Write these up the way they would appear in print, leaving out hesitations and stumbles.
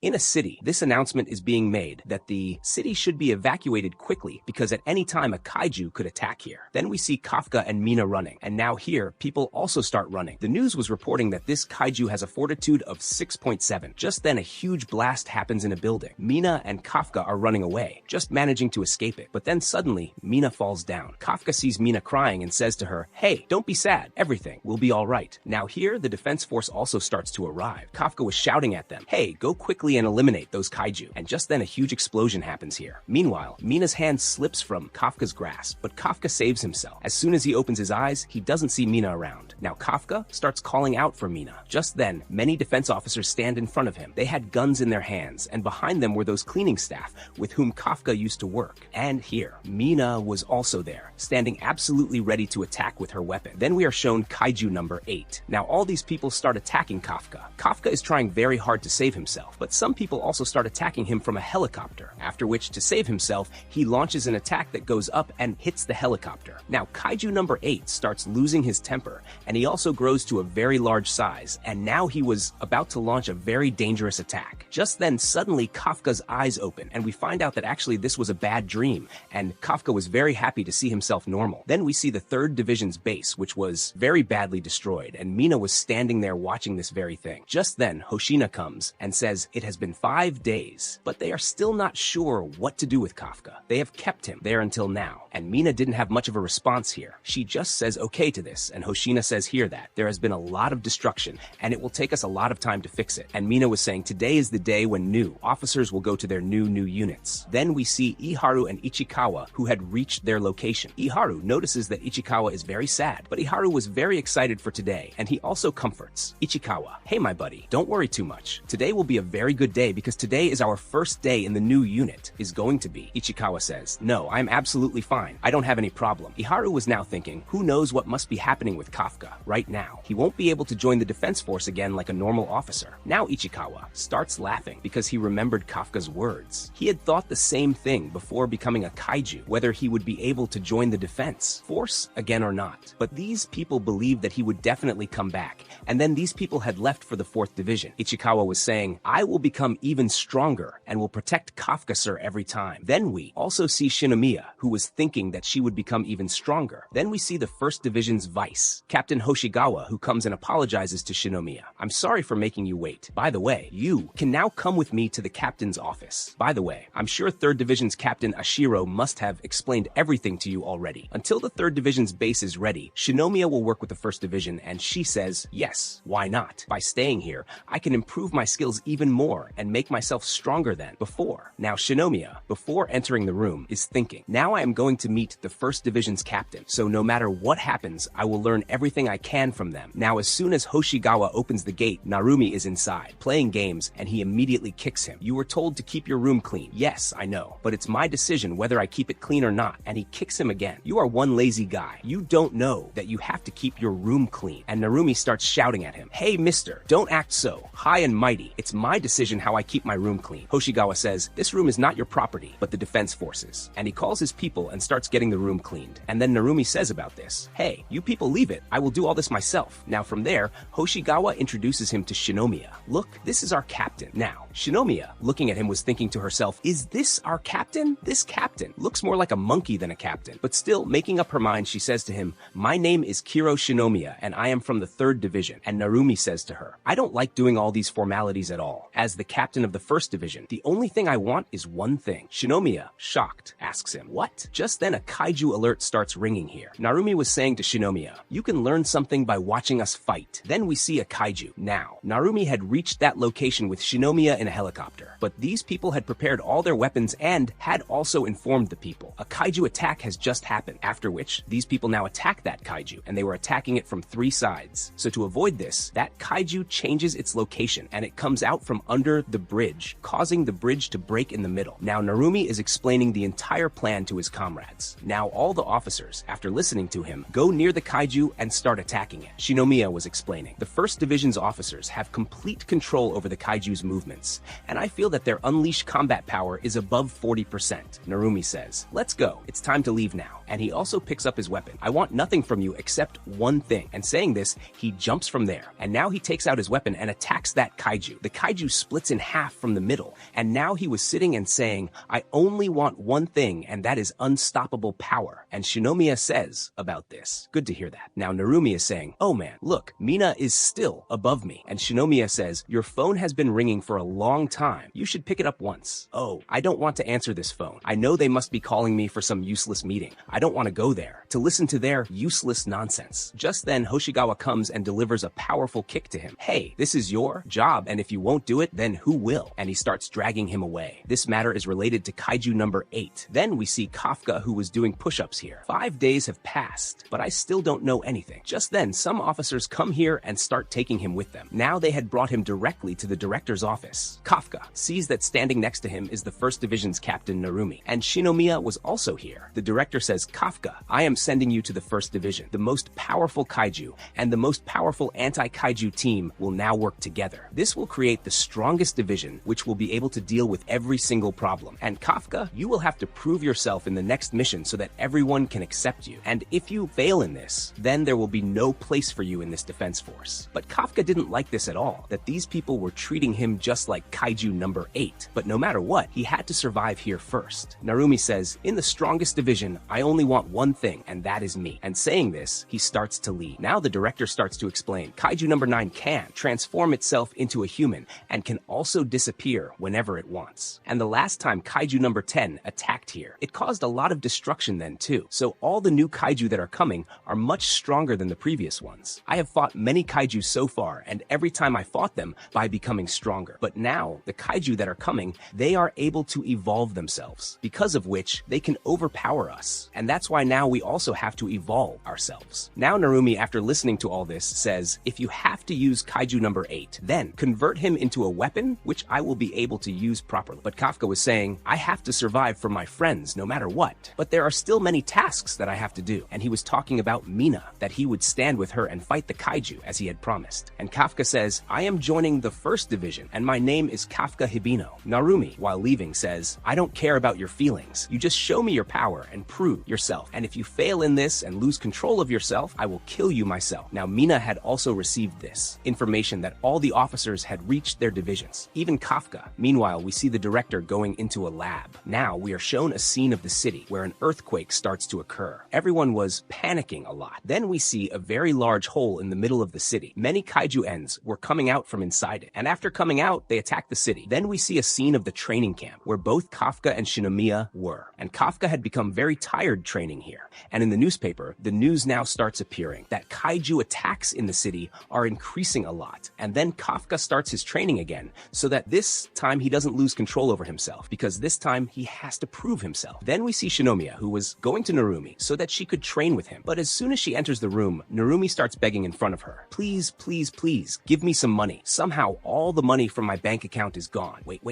In a city, this announcement is being made that the city should be evacuated quickly because at any time a kaiju could attack here. Then we see Kafka and Mina running, and now here, people also start running. The news was reporting that this kaiju has a fortitude of 6.7. Just then a huge blast happens in a building. Mina and Kafka are running away, just managing to escape it. But then suddenly, Mina falls down. Kafka sees Mina crying and says to her, "Hey, don't be sad. Everything will be all right." Now here, the defense force also starts to arrive. Kafka was shouting at them, "Hey, go quickly and eliminate those kaiju." And just then a huge explosion happens here. Meanwhile, Mina's hand slips from Kafka's grasp, but Kafka saves himself. As soon as he opens his eyes, he doesn't see Mina around. Now Kafka starts calling out for Mina. Just then, many defense officers stand in front of him. They had guns in their hands, and behind them were those cleaning staff with whom Kafka used to work. And here, Mina was also there, standing absolutely ready to attack with her weapon. Then we are shown kaiju number 8. Now all these people start attacking Kafka. Kafka is trying very hard to save himself, but some people also start attacking him from a helicopter, after which, to save himself, he launches an attack that goes up and hits the helicopter. Now kaiju number 8 starts losing his temper, and he also grows to a very large size, and now he was about to launch a very dangerous attack. Just then, suddenly Kafka's eyes open, and we find out that actually this was a bad dream, and Kafka was very happy to see himself normal. Then we see the 3rd Division's base, which was very badly destroyed, and Mina was standing there watching this very thing. Just then, Hoshina comes and says it has been 5 days, but they are still not sure what to do with Kafka. They have kept him there until now, and Mina didn't have much of a response here. She just says okay to this, and Hoshina says here that there has been a lot of destruction, and it will take us a lot of time to fix it. And Mina was saying today is the day when new officers will go to their new units. Then we see Iharu and Ichikawa, who had reached their location. Iharu notices that Ichikawa is very sad, but Iharu was very excited for today, and he also comforts Ichikawa. "Hey my buddy, don't worry too much. Today will be a very good day because today is our first day in the new unit. Is going to be." Ichikawa says, "No, I'm absolutely fine. I don't have any problem." Iharu was now thinking, who knows what must be happening with Kafka right now. He won't be able to join the defense force again like a normal officer. Now Ichikawa starts laughing because he remembered Kafka's words. He had thought the same thing before becoming a kaiju, whether he would be able to join the defense force again or not. But these people believed that he would definitely come back, and then these people had left for the 4th Division. Ichikawa was saying, "I will become even stronger and will protect Kafka, sir, every time." Then we also see Shinomiya, who was thinking that she would become even stronger. Then we see the 1st Division's vice, Captain Hoshigawa, who comes and apologizes to Shinomiya. "I'm sorry for making you wait. By the way, you can now come with me to the captain's office. By the way, I'm sure 3rd Division's Captain Ashiro must have explained everything to you already. Until the 3rd Division's base is ready, Shinomiya will work with the 1st Division," and she says, "Yes, why not? By staying here, I can improve my skills even more and make myself stronger than before." Now Shinomiya, before entering the room, is thinking, "Now I am going to meet the 1st Division's captain, so no matter what happens, I will learn everything I can from them." Now as soon as Hoshigawa opens the gate, Narumi is inside, playing games, and he immediately kicks him. "You were told to keep your room clean." "Yes, I know, but it's my decision whether I keep it clean or not," and he kicks him again. "You are one lazy guy. You don't know that you have to keep your room clean." And Narumi starts shouting at him, "Hey mister, don't act so high and mighty. It's my decision how I keep my room clean." Hoshigawa says, "This room is not your property, but the defense forces." And he calls his people and starts getting the room cleaned. And then Narumi says about this, "Hey, you people leave it. I will do all this myself." Now from there, Hoshigawa introduces him to Shinomiya. "Look, this is our captain." Now, Shinomiya, looking at him, was thinking to herself, "Is this our captain? This captain looks more like a monkey than a captain." But still, making up her mind, she says to him, "My name is Kiro Shinomiya, and I am from the 3rd Division." And Narumi says to her, "I don't like doing all these formalities at all. As the captain of the 1st Division, the only thing I want is one thing." Shinomiya, shocked, asks him, "What?" Just then a kaiju alert starts ringing here. Narumi was saying to Shinomiya, "You can learn something by watching us fight." Then we see a kaiju. Now, Narumi had reached that location with Shinomiya in a helicopter, but these people had prepared all their weapons and had also informed the people. A kaiju attack has just happened, after which these people now attack that kaiju, and they were attacking it from 3 sides. So to avoid this, that kaiju changes its location, and it comes out from under the bridge, causing the bridge to break in the middle. Now Narumi is explaining the entire plan to his comrades. Now all the officers, after listening to him, go near the kaiju and start attacking it. Shinomiya was explaining, "The 1st Division's officers have complete control over the kaiju's movements, and I feel that their unleashed combat power is above 40%. Narumi says, "Let's go. It's time to leave now." And he also picks up his weapon. "I want nothing from you except one thing." And saying this, he jumps from there. And now he takes out his weapon and attacks that kaiju. The kaiju splits in half from the middle, and now he was sitting and saying, "I only want one thing, and that is unstoppable power." And Shinomiya says about this, "Good to hear that." Now Narumi is saying, "Oh man, look, Mina is still above me." And Shinomiya says, "Your phone has been ringing for a long time. You should pick it up once." "Oh, I don't want to answer this phone. I know they must be calling me for some useless meeting. I don't want to go there to listen to their useless nonsense." Just then, Hoshigawa comes and delivers a powerful kick to him. "Hey, this is your job, and if you won't do it, then who will?" And he starts dragging him away. This matter is related to kaiju number 8. Then we see Kafka, who was doing push-ups here. 5 days have passed, but I still don't know anything. Just then, some officers come here and start taking him with them. Now they had brought him directly to the director's office. Kafka sees that standing next to him is the 1st Division's Captain Narumi, and Shinomiya was also here. The director says, "Kafka, I am sending you to the 1st Division. The most powerful kaiju and the most powerful anti-kaiju team will now work together. This will create the strongest division, which will be able to deal with every single problem. And Kafka, you will have to prove yourself in the next mission so that everyone can accept you. And if you fail in this, then there will be no place for you in this defense force." But Kafka didn't like this at all, that these people were treating him just like kaiju number 8. But no matter what, he had to survive here first. Narumi says, "In the strongest division, I only want one thing, and that is me." And saying this, he starts to leave. Now the director starts to explain, kaiju number 9 can transform itself into a human and can also disappear whenever it wants. And the last time kaiju number 10 attacked here, it caused a lot of destruction then too. So all the new kaiju that are coming are much stronger than the previous ones. I have fought many kaiju so far, and every time I fought them by becoming stronger. But now, the kaiju that are coming, they are able to evolve themselves, because of which they can overpower us. And that's why now we also have to evolve ourselves. Now Narumi, after listening to all this, says, "If you have to use kaiju number 8, then convert him into a weapon, which I will be able to use properly." But Kafka was saying, "I have to survive for my friends no matter what. But there are still many tasks that I have to do." And he was talking about Mina, that he would stand with her and fight the kaiju as he had promised. And Kafka says, "I am joining the 1st Division, and my name is Kafka Hibino." Narumi, while leaving, says, "I don't care about your feelings. You just show me your power and prove yourself. And if you fail in this and lose control of yourself, I will kill you myself." Now Mina had also received this information that all the officers had reached their divisions, even Kafka. Meanwhile, we see the director going into a lab. Now we are shown a scene of the city where an earthquake starts to occur. Everyone was panicking a lot. Then we see a very large hole in the middle of the city. Many kaiju ends were coming out from inside it, and after coming out, they attacked the city. Then we see a scene of the training camp where both Kafka and Shinomiya were. And Kafka had become very tired training here. And in the newspaper, the news now starts appearing that kaiju attacks in the city are increasing a lot. And then Kafka starts his training again, so that this time he doesn't lose control over himself, because this time he has to prove himself. Then we see Shinomiya, who was going to Narumi so that she could train with him. But as soon as she enters the room, Narumi starts begging in front of her, "Please, please, please, give me some money. Somehow all the money from my bank account is gone." Wait,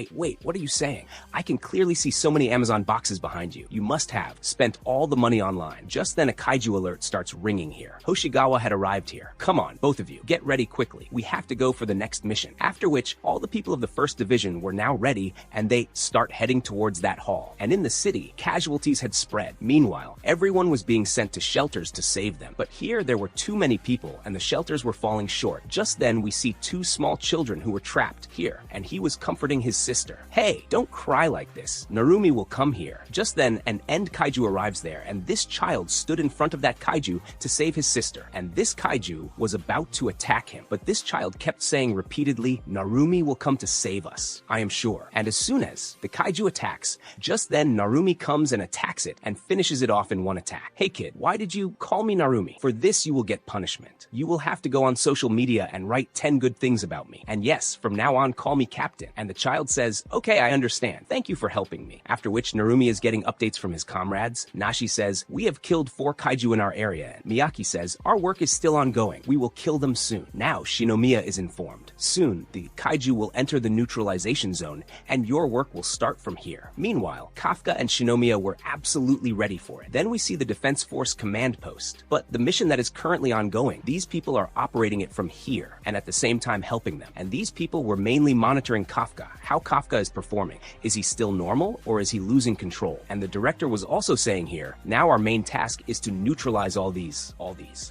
what are you saying? I can clearly see so many Amazon boxes behind you. You must have spent all the money online. Just then a kaiju alert starts ringing here. Hoshigawa had arrived here. "Come on, both of you, get ready quickly. We have to go for the next mission." After which, all the people of the 1st Division were now ready, and they start heading towards that hall. And in the city, casualties had spread. Meanwhile, everyone was being sent to shelters to save them. But here there were too many people, and the shelters were falling short. Just then we see 2 small children who were trapped here, and he was comforting his sister. "Hey, don't cry like this. Narumi will come here." Just then, an end kaiju arrives there, and this child stood in front of that kaiju to save his sister. And this kaiju was about to attack him, but this child kept saying repeatedly, "Narumi will come to save us, I am sure." And as soon as the kaiju attacks, just then Narumi comes and attacks it and finishes it off in one attack. "Hey kid, why did you call me Narumi? For this you will get punishment. You will have to go on social media and write 10 good things about me. And yes, from now on call me Captain." And the child says, "Okay, I understand. Thank you for helping me." After which Narumi is getting updates from his comrades. Nashi says, "We have killed 4 kaiju in our area." And Miyaki says, "Our work is still ongoing. We will kill them soon." Now Shinomiya is informed. Soon, the kaiju will enter the neutralization zone, and your work will start from here. Meanwhile, Kafka and Shinomiya were absolutely ready for it. Then we see the Defense Force command post. But the mission that is currently ongoing, these people are operating it from here, and at the same time helping them. And these people were mainly monitoring Kafka, how Kafka is performing. Is he still normal, or is he losing control? And the director was also saying here, now our main task is to neutralize all these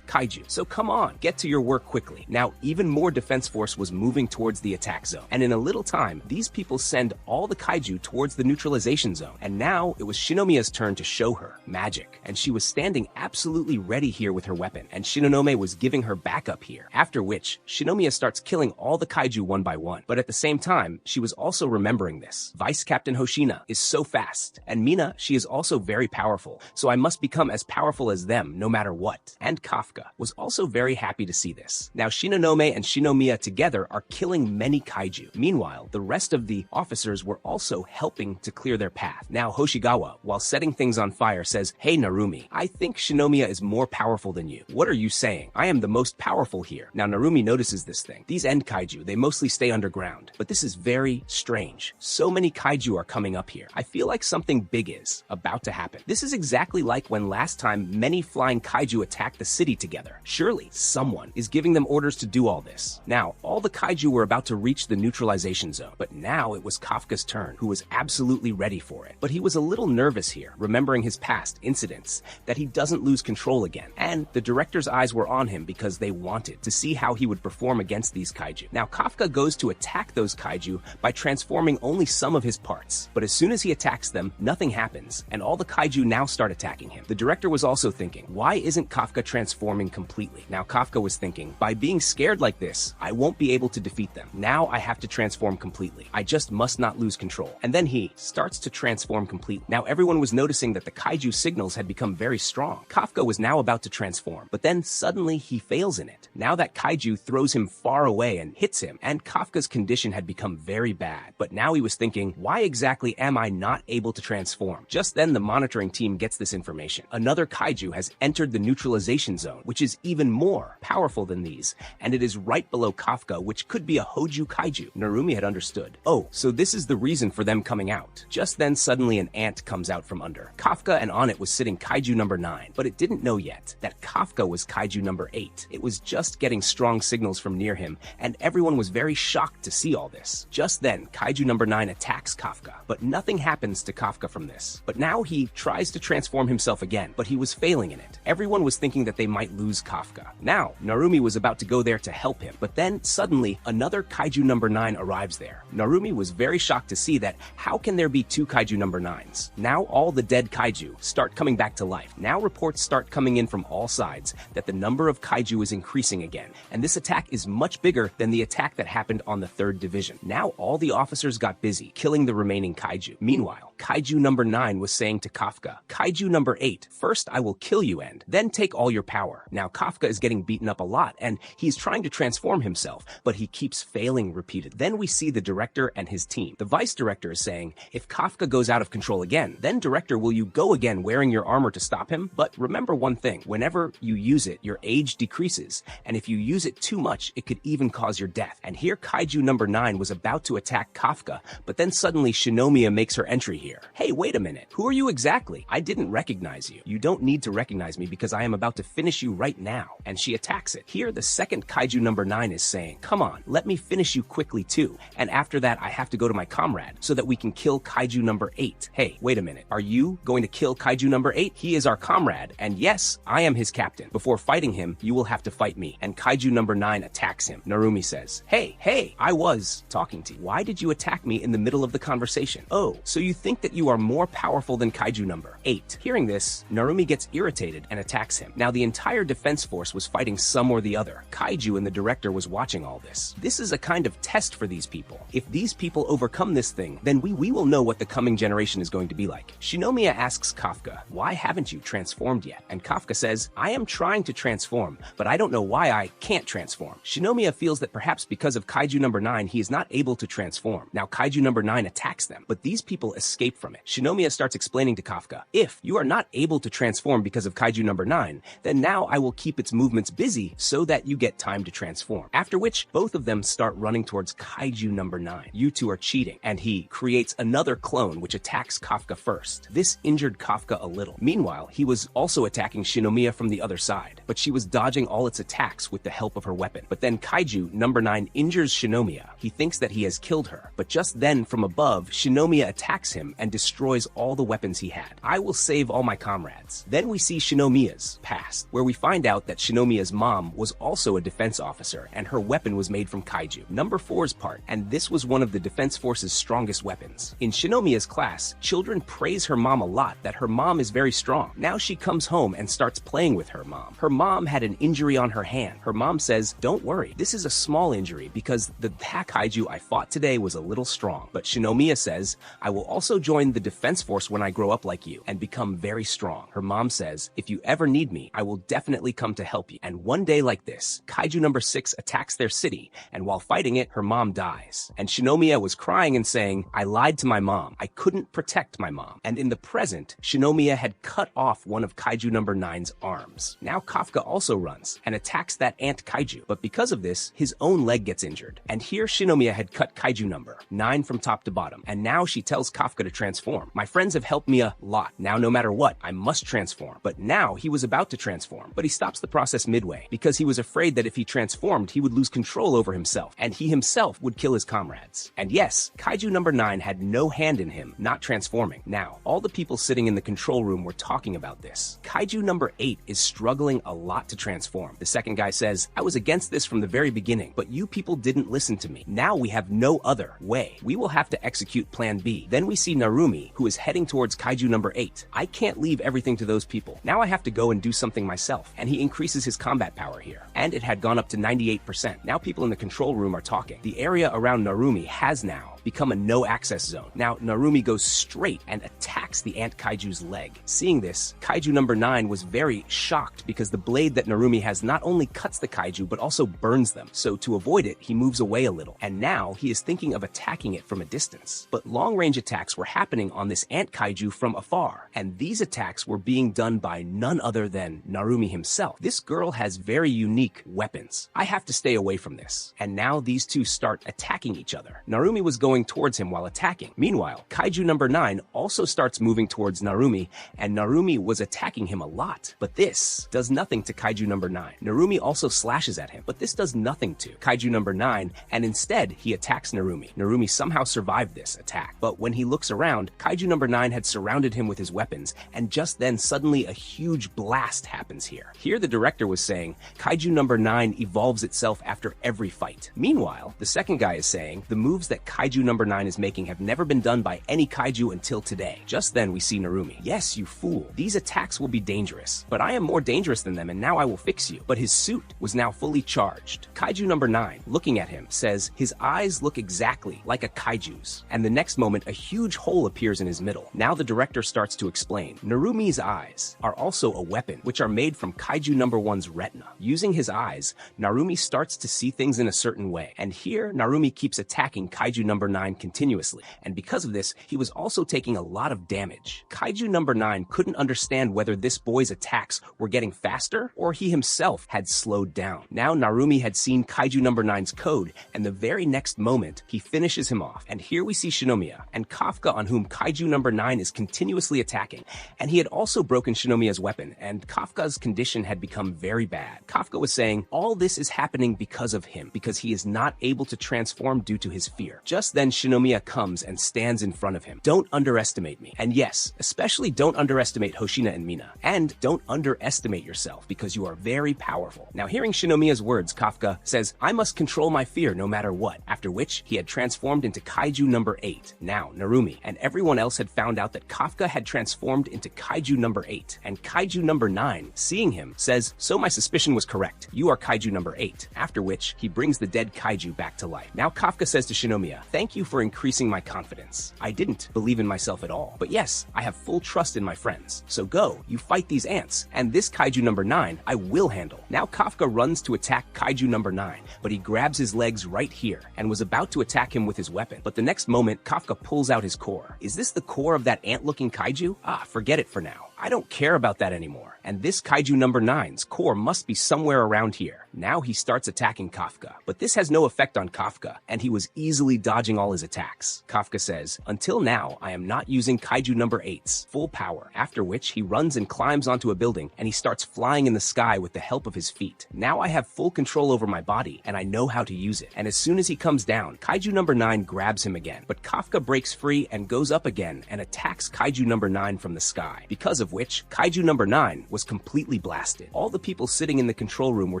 kaiju. So come on, get to your work quickly. Now, even more Defense Force was moving towards the attack zone. zone. And in a little time, these people send all the kaiju towards the neutralization zone. And now it was Shinomiya's turn to show her magic. And she was standing absolutely ready here with her weapon. And Shinonome was giving her backup here. After which, Shinomiya starts killing all the kaiju one by one. But at the same time, she was also remembering this. Vice Captain Hoshina is so fast. And Mina, she is also very powerful. So I must become as powerful as them no matter what. And Kafka was also very happy to see this. Now Shinonome and Shinomiya together are killing many kaiju. Meanwhile, the rest of the officers were also helping to clear their path. Now Hoshigawa, while setting things on fire, says, "Hey Narumi, I think Shinomiya is more powerful than you." "What are you saying? I am the most powerful here." Now Narumi notices this thing. These end kaiju, they mostly stay underground. But this is very strange. So many kaiju are coming up here. I feel like something big is about to happen. This is exactly like when last time many flying kaiju attacked the city together. Surely someone is giving them orders to do all this. Now, all the kaiju were about to reach the neutralization zone, but now it was Kafka's turn, who was absolutely ready for it. But he was a little nervous here, remembering his past incidents, that he doesn't lose control again. And the director's eyes were on him because they wanted to see how he would perform against these kaiju. Now, Kafka goes to attack those kaiju by transforming only some of his parts. But as soon as he attacks them, nothing happens, and all the kaiju now start attacking him. The director was also thinking, why isn't Kafka transforming completely? Now Kafka was thinking, by being scared like this, I won't be able to defeat them. Now I have to transform completely. I just must not lose control. And then he starts to transform completely. Now everyone was noticing that the kaiju signals had become very strong. Kafka was now about to transform, but then suddenly he fails in it. Now that kaiju throws him far away and hits him, and Kafka's condition had become very bad. But now he was thinking, why exactly am I not able to transform? Just then the monitoring team gets this information. Another kaiju has entered the neutralization zone, which is even more powerful than these, and it is right below Kafka, which could be a Hoju kaiju. Narumi had understood. Oh, so this is the reason for them coming out. Just then suddenly an ant comes out from under Kafka, and on it was sitting kaiju number 9, but it didn't know yet that Kafka was kaiju number 8. It was just getting strong signals from near him, and everyone was very shocked to see all this. Just then kaiju number 9 attacks Kafka, but nothing happens to Kafka from this. But now he tries to transform himself again, but he was failing in it. Everyone was thinking that they might lose Kafka. Now, Narumi was about to go there to help him, but then suddenly another kaiju number 9 arrives there. Narumi was very shocked to see that how can there be 2 kaiju number 9s? Now all the dead kaiju start coming back to life. Now reports start coming in from all sides that the number of kaiju is increasing again, and this attack is much bigger than the attack that happened on the 3rd division. Now all the officers got busy killing the remaining kaiju. Meanwhile, kaiju number 9 was saying to Kafka, "Kaiju number 8, first I will kill you and then take all your power." Now Kafka is getting beaten up a lot and he's trying to transform himself, but he keeps failing repeatedly. Then we see the director and his team. The vice director is saying, if Kafka goes out of control again, then director, will you go again wearing your armor to stop him? But remember one thing, whenever you use it, your age decreases, and if you use it too much, it could even cause your death. And here kaiju number 9 was about to attack Kafka, but then suddenly Shinomiya makes her entry here. "Hey, wait a minute. Who are you exactly? I didn't recognize you." "You don't need to recognize me because I am about to finish you right now." And she attacks it. Here, the second kaiju number 9 is saying, "Come on, let me finish you quickly too. And after that, I have to go to my comrade so that we can kill kaiju number 8. Hey, wait a minute. Are you going to kill kaiju number 8? He is our comrade. And yes, I am his captain. Before fighting him, you will have to fight me." And kaiju number 9 attacks him. Narumi says, Hey, I was talking to you. Why did you attack me in the middle of the conversation? Oh, so you think that you are more powerful than kaiju number 8. Hearing this, Narumi gets irritated and attacks him. Now the entire defense force was fighting some or the other. Kaiju and the director was watching all this. This is a kind of test for these people. If these people overcome this thing, then we will know what the coming generation is going to be like. Shinomiya asks Kafka, "Why haven't you transformed yet?" And Kafka says, "I am trying to transform, but I don't know why I can't transform." Shinomiya feels that perhaps because of kaiju number 9, he is not able to transform. Now kaiju number 9 attacks them, but these people escape from it. Shinomiya starts explaining to Kafka, "If you are not able to transform because of kaiju number 9, then now I will keep its movements busy so that you get time to transform." After which, both of them start running towards kaiju number 9. "You two are cheating," and he creates another clone which attacks Kafka first. This injured Kafka a little. Meanwhile, he was also attacking Shinomiya from the other side, but she was dodging all its attacks with the help of her weapon. But then kaiju number 9 injures Shinomiya. He thinks that he has killed her, but just then from above, Shinomiya attacks him and destroys all the weapons he had. "I will save all my comrades." Then we see Shinomiya's past, where we find out that Shinomiya's mom was also a defense officer, and her weapon was made from kaiju. Number 4's part, and this was one of the Defense Force's strongest weapons. In Shinomiya's class, children praise her mom a lot that her mom is very strong. Now she comes home and starts playing with her mom. Her mom had an injury on her hand. Her mom says, "Don't worry, this is a small injury because the pack kaiju I fought today was a little strong." But Shinomiya says, "I will also join the Defense Force when I grow up like you and become very strong." Her mom says, "If you ever need me, I will definitely come to help you." And one day like this, kaiju number 6 attacks their city, and while fighting it, her mom dies. And Shinomiya was crying and saying, "I lied to my mom. I couldn't protect my mom." And in the present, Shinomiya had cut off one of kaiju number 9's arms. Now Kafka also runs and attacks that ant kaiju, but because of this, his own leg gets injured. And here Shinomiya had cut kaiju number 9 from top to bottom, and now she tells Kafka to transform. "My friends have helped me a lot. Now no matter what, I must transform." But now he was about to transform, but he stops the process midway because he was afraid that if he transformed, he would lose control over himself, and he himself would kill his comrades. And yes, kaiju number 9 had no hand in him not transforming. Now, all the people sitting in the control room were talking about this. Kaiju number 8 is struggling a lot to transform. The second guy says, "I was against this from the very beginning, but you people didn't listen to me. Now we have no other way. We will have to execute plan B." Then we see Narumi, who is heading towards kaiju number 8. "I can't leave everything to those people. Now I have to go and do something myself." And he increases his combat power here. And it had gone up to 98%. Now people in the control room are talking. The area around Narumi has now become a no-access zone. Now Narumi goes straight and attacks the ant kaiju's leg. Seeing this, kaiju number 9 was very shocked because the blade that Narumi has not only cuts the kaiju but also burns them. So to avoid it, he moves away a little. And now he is thinking of attacking it from a distance. But long-range attacks were happening on this ant kaiju from afar. And these attacks were being done by none other than Narumi himself. This girl has very unique weapons. I have to stay away from this. And now these two start attacking each other. Narumi was going towards him while attacking. Meanwhile, kaiju number 9 also starts moving towards Narumi, and Narumi was attacking him a lot. But this does nothing to kaiju number 9. Narumi also slashes at him, but this does nothing to kaiju number 9, and instead he attacks Narumi. Narumi somehow survived this attack, but when he looks around, kaiju number 9 had surrounded him with his weapons, and just then suddenly a huge blast happens here. Here the director was saying, kaiju number 9 evolves itself after every fight. Meanwhile, the second guy is saying, the moves that kaiju number 9 is making have never been done by any kaiju until today. Just then we see Narumi. "Yes, you fool. These attacks will be dangerous, but I am more dangerous than them and now I will fix you." But his suit was now fully charged. Kaiju number 9, looking at him, says his eyes look exactly like a kaiju's. And the next moment, a huge hole appears in his middle. Now the director starts to explain. Narumi's eyes are also a weapon, which are made from kaiju number 1's retina. Using his eyes, Narumi starts to see things in a certain way. And here, Narumi keeps attacking kaiju number 9 continuously, and because of this, he was also taking a lot of damage. Kaiju number 9 couldn't understand whether this boy's attacks were getting faster or he himself had slowed down. Now Narumi had seen kaiju number 9's code, and the very next moment, he finishes him off. And here we see Shinomiya and Kafka, on whom kaiju number 9 is continuously attacking, and he had also broken Shinomiya's weapon, and Kafka's condition had become very bad. Kafka was saying, all this is happening because of him, because he is not able to transform due to his fear. Just then Shinomiya comes and stands in front of him. "Don't underestimate me." And yes, especially don't underestimate Hoshina and Mina. And don't underestimate yourself because you are very powerful. Now hearing Shinomiya's words, Kafka says, "I must control my fear no matter what." After which, he had transformed into kaiju number 8. Now, Narumi and everyone else had found out that Kafka had transformed into kaiju number 8. And kaiju number 9, seeing him, says, "So my suspicion was correct. You are kaiju number 8. After which, he brings the dead kaiju back to life. Now Kafka says to Shinomiya, "Thank you for increasing my confidence. I didn't believe in myself at all. But yes, I have full trust in my friends. So go, you fight these ants, and this kaiju number 9 I will handle." Now Kafka runs to attack kaiju number 9, but he grabs his legs right here and was about to attack him with his weapon. But the next moment, Kafka pulls out his core. Is this the core of that ant-looking kaiju? Forget it for now. I don't care about that anymore. And this kaiju number 9's core must be somewhere around here. Now he starts attacking Kafka. But this has no effect on Kafka, and he was easily dodging all his attacks. Kafka says, "Until now, I am not using kaiju number 8's full power." After which, he runs and climbs onto a building, and he starts flying in the sky with the help of his feet. Now I have full control over my body, and I know how to use it. And as soon as he comes down, kaiju number 9 grabs him again. But Kafka breaks free and goes up again and attacks kaiju number 9 from the sky. Because of which, kaiju number 9 was completely blasted. All the people sitting in the control room were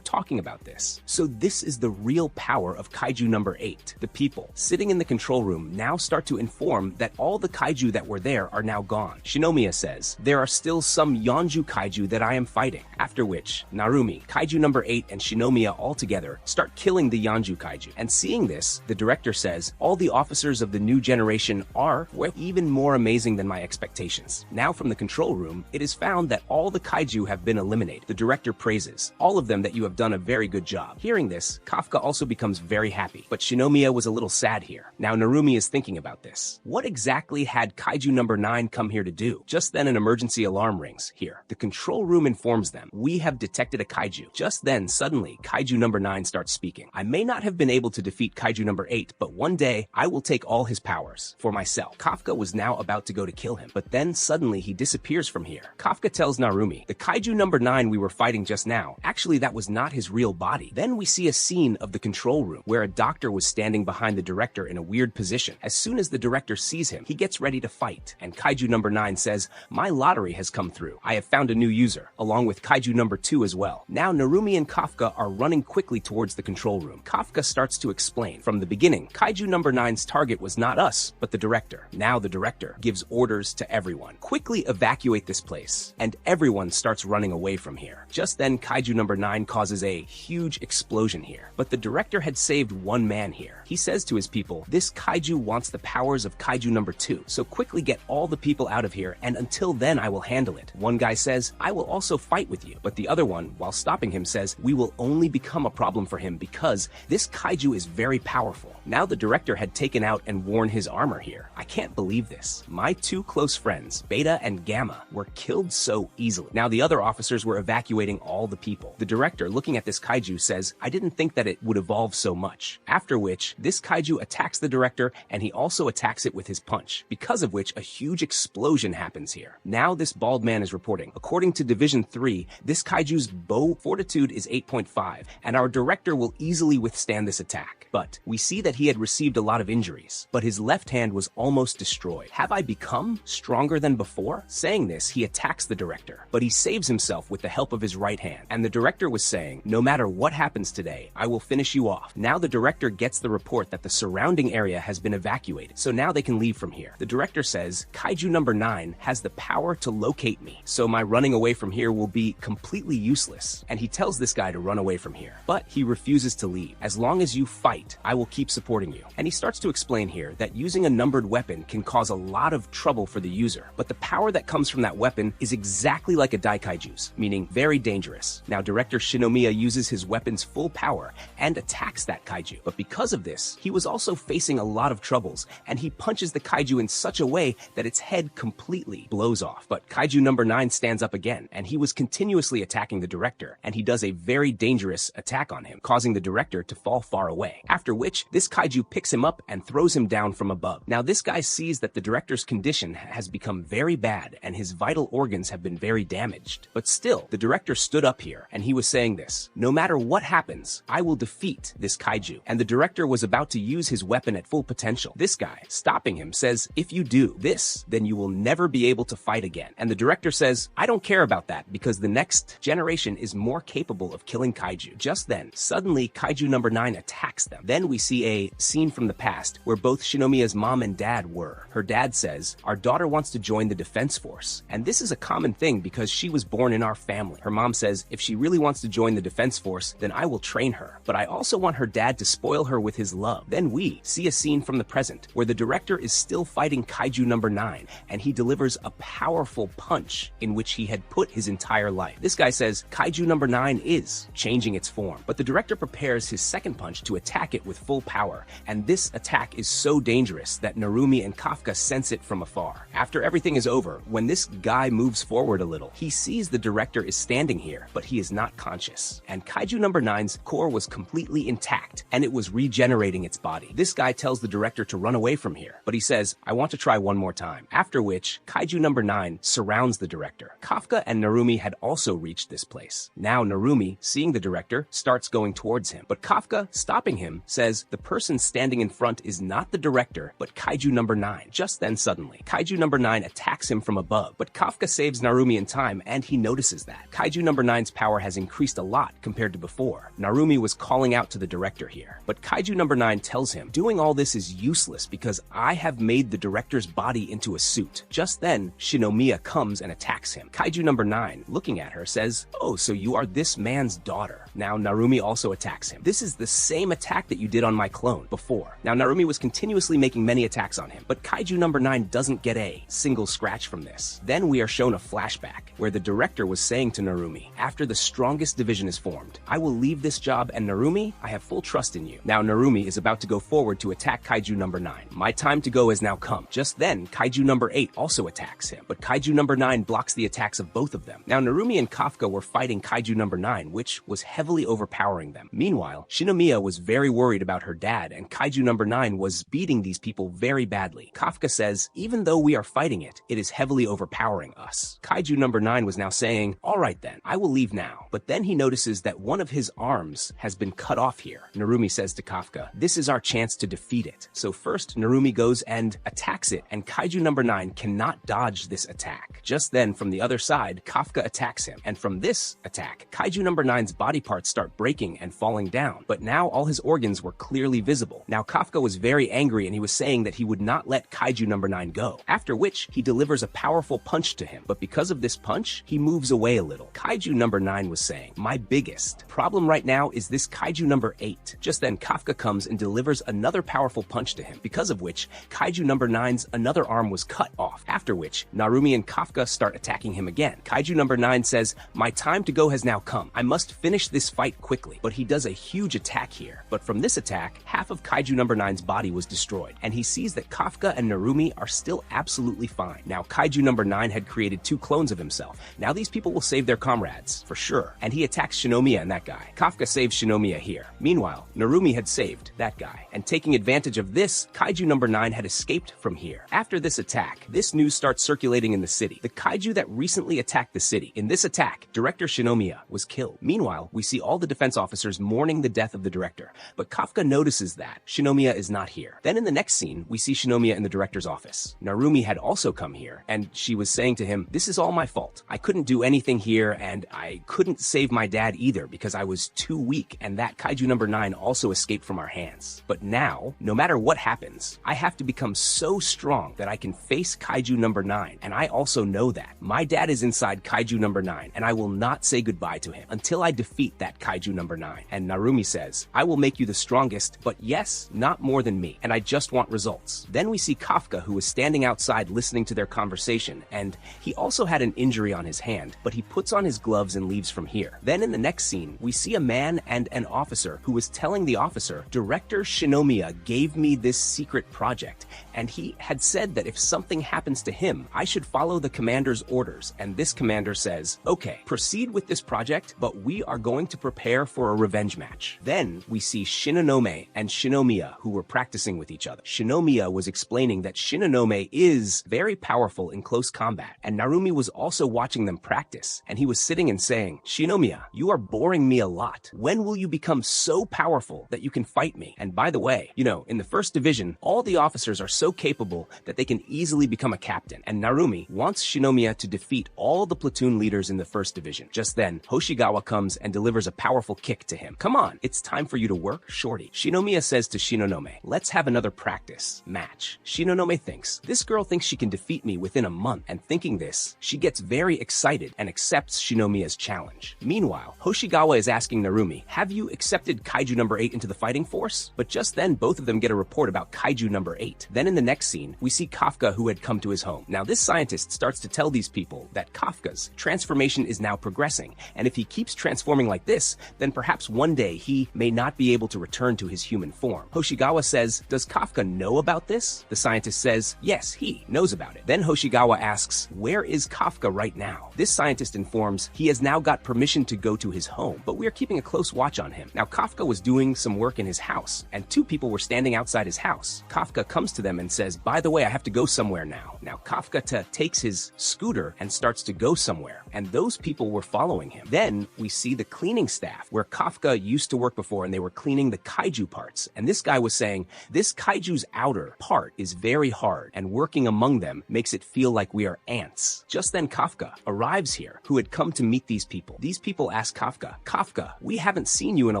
talking about about this. So this is the real power of kaiju number 8. The people sitting in the control room now start to inform that all the kaiju that were there are now gone. Shinomiya says, there are still some Yonju kaiju that I am fighting. After which, Narumi, kaiju number 8, and Shinomiya all together start killing the Yonju kaiju. And seeing this, the director says, all the officers of the new generation are even more amazing than my expectations. Now from the control room, it is found that all the kaiju have been eliminated. The director praises all of them that you have done a very good job. Hearing this, Kafka also becomes very happy, but Shinomiya was a little sad here. Now Narumi is thinking about this. What exactly had kaiju number 9 come here to do? Just then an emergency alarm rings here. The control room informs them, we have detected a kaiju. Just then, suddenly, kaiju number 9 starts speaking. I may not have been able to defeat kaiju number 8, but one day, I will take all his powers for myself. Kafka was now about to go to kill him, but then suddenly he disappears from here. Kafka tells Narumi, the kaiju number 9 we were fighting just now, actually that was not his real body. Then we see a scene of the control room where a doctor was standing behind the director in a weird position. As soon as the director sees him, he gets ready to fight, and kaiju number 9 says, my lottery has come through. I have found a new user, along with kaiju number 2 as well. Now Narumi and Kafka are running quickly towards the control room. Kafka starts to explain. From the beginning, kaiju number 9's target was not us, but the director. Now the director gives orders to everyone. Quickly evacuate this place, and everyone starts running away from here. Just then, kaiju number 9 causes a huge explosion here, but the director had saved one man here. He says to his people, this kaiju wants the powers of kaiju number 2, so quickly get all the people out of here, and until then I will handle it. One guy says, I will also fight with you, but the other one, while stopping him, says, we will only become a problem for him because this kaiju is very powerful. Now the director had taken out and worn his armor here. I can't believe this. My two close friends, Beta and Gamma, were killed so easily. Now the other officers were evacuating all the people. The director, looking at this kaiju, says, I didn't think that it would evolve so much. After which, this kaiju attacks the director, and he also attacks it with his punch, because of which a huge explosion happens here. Now this bald man is reporting, according to Division 3, this kaiju's bow fortitude is 8.5, and our director will easily withstand this attack. But we see that he had received a lot of injuries, but his left hand was almost destroyed. Have I become stronger than before? Saying this, he attacks the director, but he saves himself with the help of his right hand. And the director was saying, no matter what happens today, I will finish you off. Now the director gets the report that the surrounding area has been evacuated, so now they can leave from here. The director says, kaiju number 9 has the power to locate me, so my running away from here will be completely useless. And he tells this guy to run away from here, but he refuses to leave. As long as you fight, I will keep supporting you. And he starts to explain here that using a numbered weapon can cause a lot of trouble for the user, but the power that comes from that weapon is exactly like a daikaiju's, meaning very dangerous. Now director Shinomiya uses his weapon's full power and attacks that kaiju, but because of this, he was also facing a lot of troubles, and he punches the kaiju in such a way that its head completely blows off. But kaiju number 9 stands up again, and he was continuously attacking the director, and he does a very dangerous attack on him, causing the director to fall far away. After which, this kaiju picks him up and throws him down from above. Now this guy sees that the director's condition has become very bad, and his vital organs have been very damaged. But still, the director stood up here, and he was saying this, no matter what happens, I will defeat this kaiju. And the director was about to use his weapon at full potential. This guy, stopping him, says, if you do this, then you will never be able to fight again. And the director says, I don't care about that, because the next generation is more capable of killing kaiju. Just then, suddenly kaiju number 9 attacks them. Then we see a scene from the past where both Shinomiya's mom and dad were. Her dad says, our daughter wants to join the defense force. And this is a common thing because she was born in our family. Her mom says, if she really wants to join the defense force, then I will train her. But I also want her dad to spoil her with his love. Then we see a scene from the present where the director is still fighting kaiju number 9, and he delivers a powerful punch in which he had put his entire life. This guy says, kaiju number 9 is changing its form, but the director prepares his second punch to attack it with full power, and this attack is so dangerous that Narumi and Kafka sense it from afar. After everything is over, when this guy moves forward a little, he sees the director is standing here, but he is not conscious. And kaiju number 9's core was completely intact, and it was regenerating its body. This guy tells the director to run away from here, but he says, I want to try one more time. After which, kaiju number 9 surrounds the director. Kafka and Narumi had also reached this place. Now Narumi, seeing the director, starts going towards him, but Kafka, stopping him, says the person standing in front is not the director, but kaiju number 9. Just then suddenly, kaiju number 9 attacks him from above, but Kafka saves Narumi in time, and he notices that. Kaiju number 9's power has increased a lot compared compared to before. Narumi was calling out to the director here. But Kaiju number 9 tells him, doing all this is useless because I have made the director's body into a suit. Just then, Shinomiya comes and attacks him. Kaiju number 9, looking at her, says, "Oh, so you are this man's daughter." Now Narumi also attacks him. This is the same attack that you did on my clone before. Now Narumi was continuously making many attacks on him, but Kaiju number 9 doesn't get a single scratch from this. Then we are shown a flashback where the director was saying to Narumi, after the strongest division is formed, I will leave this job, and Narumi, I have full trust in you. Now Narumi is about to go forward to attack Kaiju number 9. My time to go has now come. Just then, Kaiju number 8 also attacks him, but Kaiju number 9 blocks the attacks of both of them. Now Narumi and Kafka were fighting Kaiju number 9, which was heavily overpowering them. Meanwhile, Shinomiya was very worried about her dad, and Kaiju number 9 was beating these people very badly. Kafka says, even though we are fighting it, it is heavily overpowering us. Kaiju number 9 was now saying, all right then, I will leave now. But then he notices that one of his arms has been cut off here. Narumi says to Kafka, this is our chance to defeat it. So first, Narumi goes and attacks it, and Kaiju number 9 cannot dodge this attack. Just then, from the other side, Kafka attacks him, and from this attack, Kaiju number 9's body parts start breaking and falling down, but now all his organs were clearly visible. Now Kafka was very angry, and he was saying that he would not let Kaiju number 9 go, after which he delivers a powerful punch to him, but because of this punch, he moves away a little. Kaiju number 9 was saying, my biggest problem right now is this Kaiju number 8. Just then, Kafka comes and delivers another powerful punch to him, because of which Kaiju number 9's another arm was cut off, after which Narumi and Kafka start attacking him again. Kaiju number 9 says, my time to go has now come. I must finish this fight quickly, but he does a huge attack here. But from this attack, half of Kaiju number 9's body was destroyed, and he sees that Kafka and Narumi are still absolutely fine. Now Kaiju number 9 had created 2 clones of himself. Now these people will save their comrades, for sure, and he attacks Shinomiya and that guy. Kafka saves Shinomiya here. Meanwhile, Narumi had saved that guy, and taking advantage of this, Kaiju number 9 had escaped from here. After this attack, this news starts circulating in the city. The Kaiju that recently attacked the city. In this attack, Director Shinomiya was killed. Meanwhile, we see all the defense officers mourning the death of the director, but Kafka notices that Shinomiya is not here. Then in the next scene, we see Shinomiya in the director's office. Narumi had also come here, and she was saying to him, this is all my fault. I couldn't do anything here, and I couldn't save my dad either because I was too weak, and that Kaiju number 9 also escaped from our hands. But now, no matter what happens, I have to become so strong that I can face Kaiju number 9, and I also know that. My dad is inside Kaiju number 9, and I will not say goodbye to him until I defeat that Kaiju number 9. And Narumi says, I will make you the strongest, but yes, not more than me, and I just want results. Then we see Kafka, who was standing outside listening to their conversation, and he also had an injury on his hand, but he puts on his gloves and leaves from here. Then in the next scene, we see a man and an officer who was telling the officer, Director Shinomiya gave me this secret project, and he had said that if something happens to him, I should follow the commander's orders. And this commander says, okay, proceed with this project, but we are going to prepare for a revenge match. Then we see Shinonome and Shinomiya, who were practicing with each other. Shinomiya was explaining that Shinonome is very powerful in close combat, and Narumi was also watching them practice, and he was sitting and saying, Shinomiya, you are boring me a lot. When will you become so powerful that you can fight me? And by the way, you know, in the first division, all the officers are so capable that they can easily become a captain, and Narumi wants Shinomiya to defeat all the platoon leaders in the first division. Just then, Hoshigawa comes and delivers a powerful kick to him. Come on, it's time for you to work, shorty. Shinomiya says to Shinonome, let's have another practice match. Shinonome thinks, this girl thinks she can defeat me within a month, and thinking this, she gets very excited and accepts Shinomiya's challenge. Meanwhile, Hoshigawa is asking Narumi, have you accepted Kaiju number 8 into the fighting force? But just then, both of them get a report about Kaiju number 8. Then in the next scene, we see Kafka, who had come to his home. Now this scientist starts to tell these people that Kafka's transformation is now progressing, and if he keeps transforming like this, then perhaps one day he may not be able to return to his human form. Hoshigawa says, does Kafka know about this? The scientist says, yes, he knows about it. Then Hoshigawa asks, where is Kafka right now? This scientist informs he has now got permission to go to his home, but we are keeping a close watch on him. Now Kafka was doing some work in his house, and 2 people were standing outside his house. Kafka comes to them and says, by the way, I have to go somewhere now. Now Kafka takes his scooter and starts to go somewhere, and those people were following him. Then we see the cleaning staff where Kafka used to work before, and they were cleaning the kaiju parts. And this guy was saying, this kaiju's outer part is very hard, and working among them makes it feel like we are ants. Just then Kafka arrives here, who had come to meet these people. These people ask Kafka, Kafka, we haven't seen you in a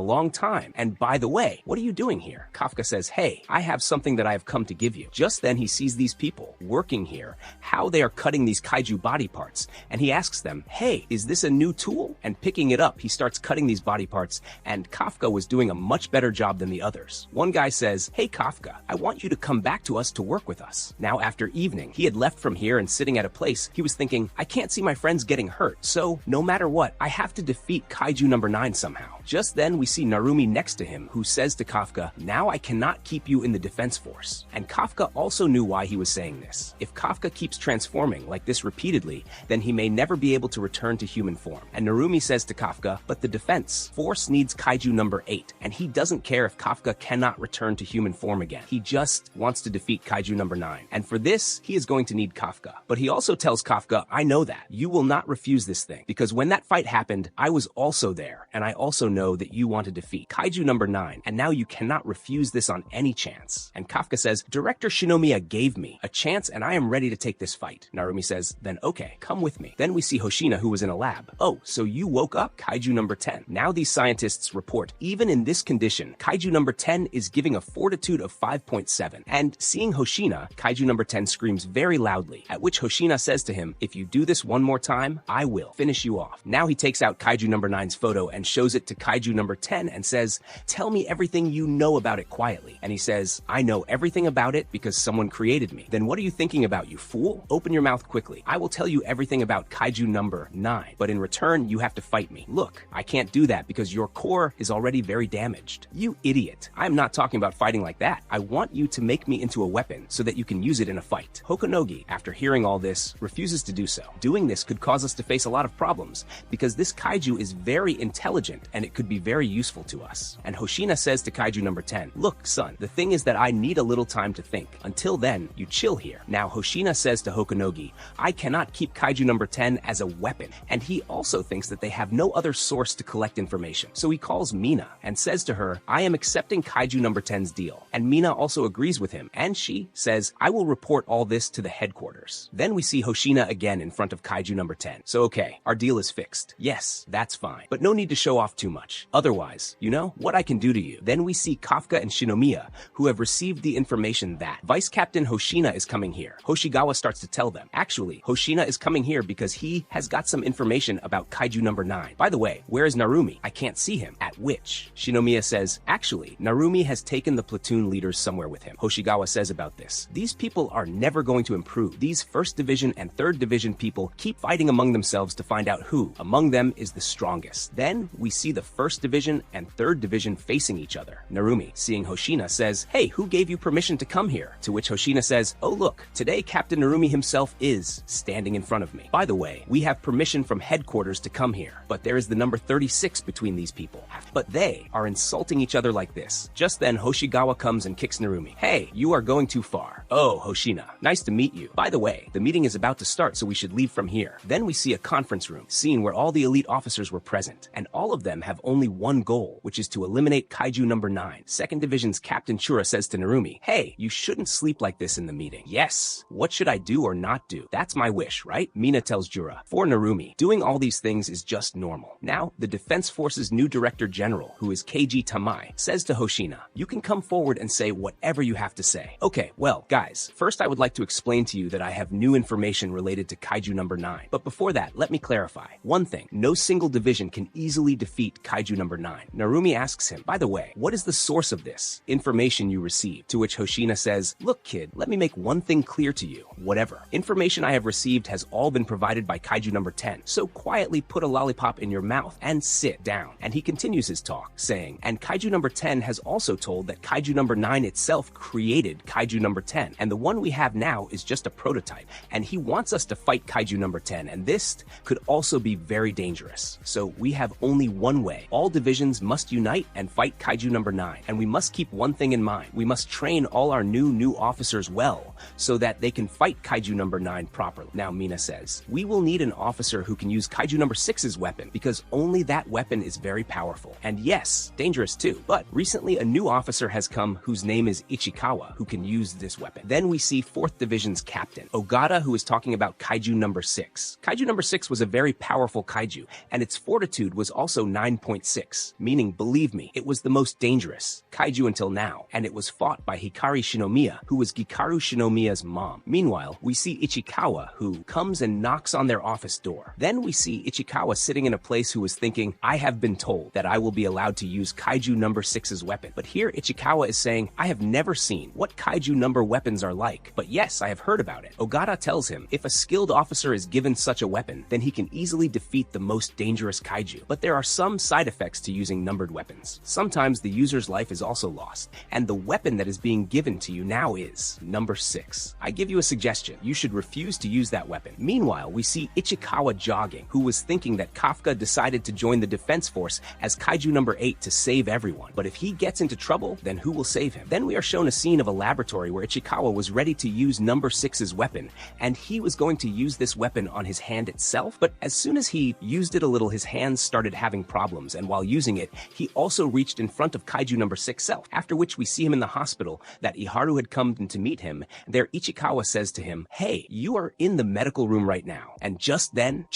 long time, and by the way, what are you doing here? Kafka says, hey, I have something that I have come to give you. Just then he sees these people working here, how they are cutting these kaiju body parts, and he asks them, hey, is this a new tool? And picking it up, he starts cutting these body parts, and Kafka was doing a much better job than the others. One guy says, hey Kafka, I want you to come back to us to work with us. Now after evening, he had left from here and sitting at a place, he was thinking, I can't see my friends getting hurt, so no matter what, I have to defeat kaiju number 9 somehow. Just then we see Narumi next to him, who says to Kafka, now I cannot keep you in the defense force. And Kafka also knew why he was saying this. If Kafka keeps transforming like this repeatedly, then he may never be able to return to human form. And Narumi says to Kafka, but the defense force needs kaiju number 8, and he doesn't care if Kafka cannot return to human form again. He just wants to defeat kaiju number 9. And for this, he is going to need Kafka. But he also tells Kafka, I know that. You will not refuse this thing, because when that fight happened, I was also there, and I also know that you want to defeat kaiju number 9, and now you cannot refuse this on any chance. And Kafka says, Director Shinomiya gave me a chance, and I am ready to take this fight. Narumi says, then okay, come with me. Then we see Hoshina, who was in a lab. Oh, so you woke up kaiju number 10. Now these scientists report, even in this condition, kaiju number 10 is giving a fortitude of 5.7. And seeing Hoshina, kaiju number 10 screams very loudly, at which Hoshina says to him, if you do this one more time, I will finish you off. Now he takes out kaiju number 9's photo and shows it to kaiju number 10 and says, tell me everything you know about it quietly. And he says, I know everything about it because someone created me. Then what are you thinking about, you fool? Open your mouth quickly. I will tell you everything about kaiju number 9, but in return, you have to fight me. Look, I can't do that because your core is already very damaged. You idiot. I'm not talking about fighting like that. I want you to make me into a weapon so that you can use it in a fight. Hokonogi, after hearing all this, refuses to do so. Doing this could cause us to face a lot of problems because this kaiju is very intelligent and it could be very useful to us. And Hoshina says to kaiju number 10, look, son, the thing is that I need a little time to think. Until then, you chill here. Now Hoshina says to Hokonogi, I cannot keep kaiju number 10 as a weapon. And he also thinks that they have no other source to collect information. So he calls Mina and says to her, I am accepting kaiju number 10's deal. And Mina also agrees with him, and she says, I will report all this to the headquarters. Then we see Hoshina again in front of kaiju number 10. So okay, our deal is fixed. Yes, that's fine. But no need to show off too much. Otherwise, you know what I can do to you. Then we see Kafka and Shinomiya, who have received the information that Vice Captain Hoshina is coming here. Hoshigawa starts to tell them, actually, Hoshina is coming here because he has got some information about kaiju number 9. By the way, where is Narumi? I can't see him. At which Shinomiya says, actually, Narumi has taken the platoon leaders somewhere with him. Hoshigawa says about this, these people are never going to improve. These 1st Division and 3rd Division people keep fighting among themselves to find out who among them is the strongest. Then we see the 1st Division and 3rd Division facing each other. Narumi, seeing Hoshina, says, hey, who gave you permission to come here? To which Hoshina says, oh look, today Captain Narumi himself is standing in front of me. By the way, we have permission from headquarters to come here, but there is the number 36 between these people. But they are insulting each other like this. Just then Hoshigawa comes and kicks Narumi. Hey, you are going too far. Oh, Hoshina, nice to meet you. By the way, the meeting is about to start, so we should leave from here. Then we see a conference room, scene where all the elite officers were present, and all of them have only one goal, which is to eliminate kaiju number 9. 2nd Division's Captain Chura says to Narumi, hey, you shouldn't sleep like this in the meeting. Yes, what should I do or not do? That's my wish, right? Mina tells Jura. For Narumi, doing all these things is just normal. Now, the Defense Force's new Director General, who is Keiji Tamai, says to Hoshina, you can come forward and say whatever you have to say. Okay, well, guys, first I would like to explain to you that I have new information related to kaiju number 9. But before that, let me clarify. One thing, no single division can easily defeat kaiju number 9. Narumi asks him, by the way, what is the source of this information you received? To which Hoshina says, look kid, let me make one thing clear to you. Whatever information I have received has all been provided by kaiju number 10. So quietly put a lollipop in your mouth and sit down. And he continues his talk, saying, and kaiju number 10 has also told that kaiju number 9 itself created kaiju number 10. And the one we have now is just a prototype. And he wants us to fight kaiju number 10. And this could also be very dangerous. So we have only one way. All divisions must unite and fight kaiju number 9. And we must keep one thing in mind. We must train all our new officers well so that they can fight Kaiju number 9 properly. Now Mina says, we will need an officer who can use Kaiju number 6's weapon, because only that weapon is very powerful. And yes, dangerous too. But recently a new officer has come whose name is Ichikawa, who can use this weapon. Then we see 4th Division's captain, Ogata, who is talking about Kaiju number 6. Kaiju number 6 was a very powerful kaiju, and its fortitude was also 9.6, meaning, believe me, it was the most dangerous kaiju until now, and it was fought by Hikari Shinomiya, who was Gikaru Shinomiya's mom. Meanwhile, we see Ichikawa, who comes and knocks on their office door. Then we see Ichikawa sitting in a place who is thinking, I have been told that I will be allowed to use Kaiju number 6's weapon. But here Ichikawa is saying, I have never seen what Kaiju number weapons are like, but yes, I have heard about it. Ogata tells him, if a skilled officer is given such a weapon, then he can easily defeat the most dangerous kaiju. But there are some side effects to using numbered weapons. Sometimes the user's life is also lost, and the weapon that is being given to you now is number 6. I give you a suggestion. You should refuse to use that weapon. Meanwhile, we see Ichikawa jogging, who was thinking that Kafka decided to join the defense force as Kaiju number 8 to save everyone. But if he gets into trouble, then who will save him? Then we are shown a scene of a laboratory where Ichikawa was ready to use number 6's weapon, and he was going to use this weapon on his hand itself. But as soon as he used it a little, his hands started having problems, and while using it, he also reached in front of Kaiju number 6 self, after which we see him in the hospital that Iharu had come to meet him. There Ichikawa says to him, hey, you are in the medical room right now. And just then,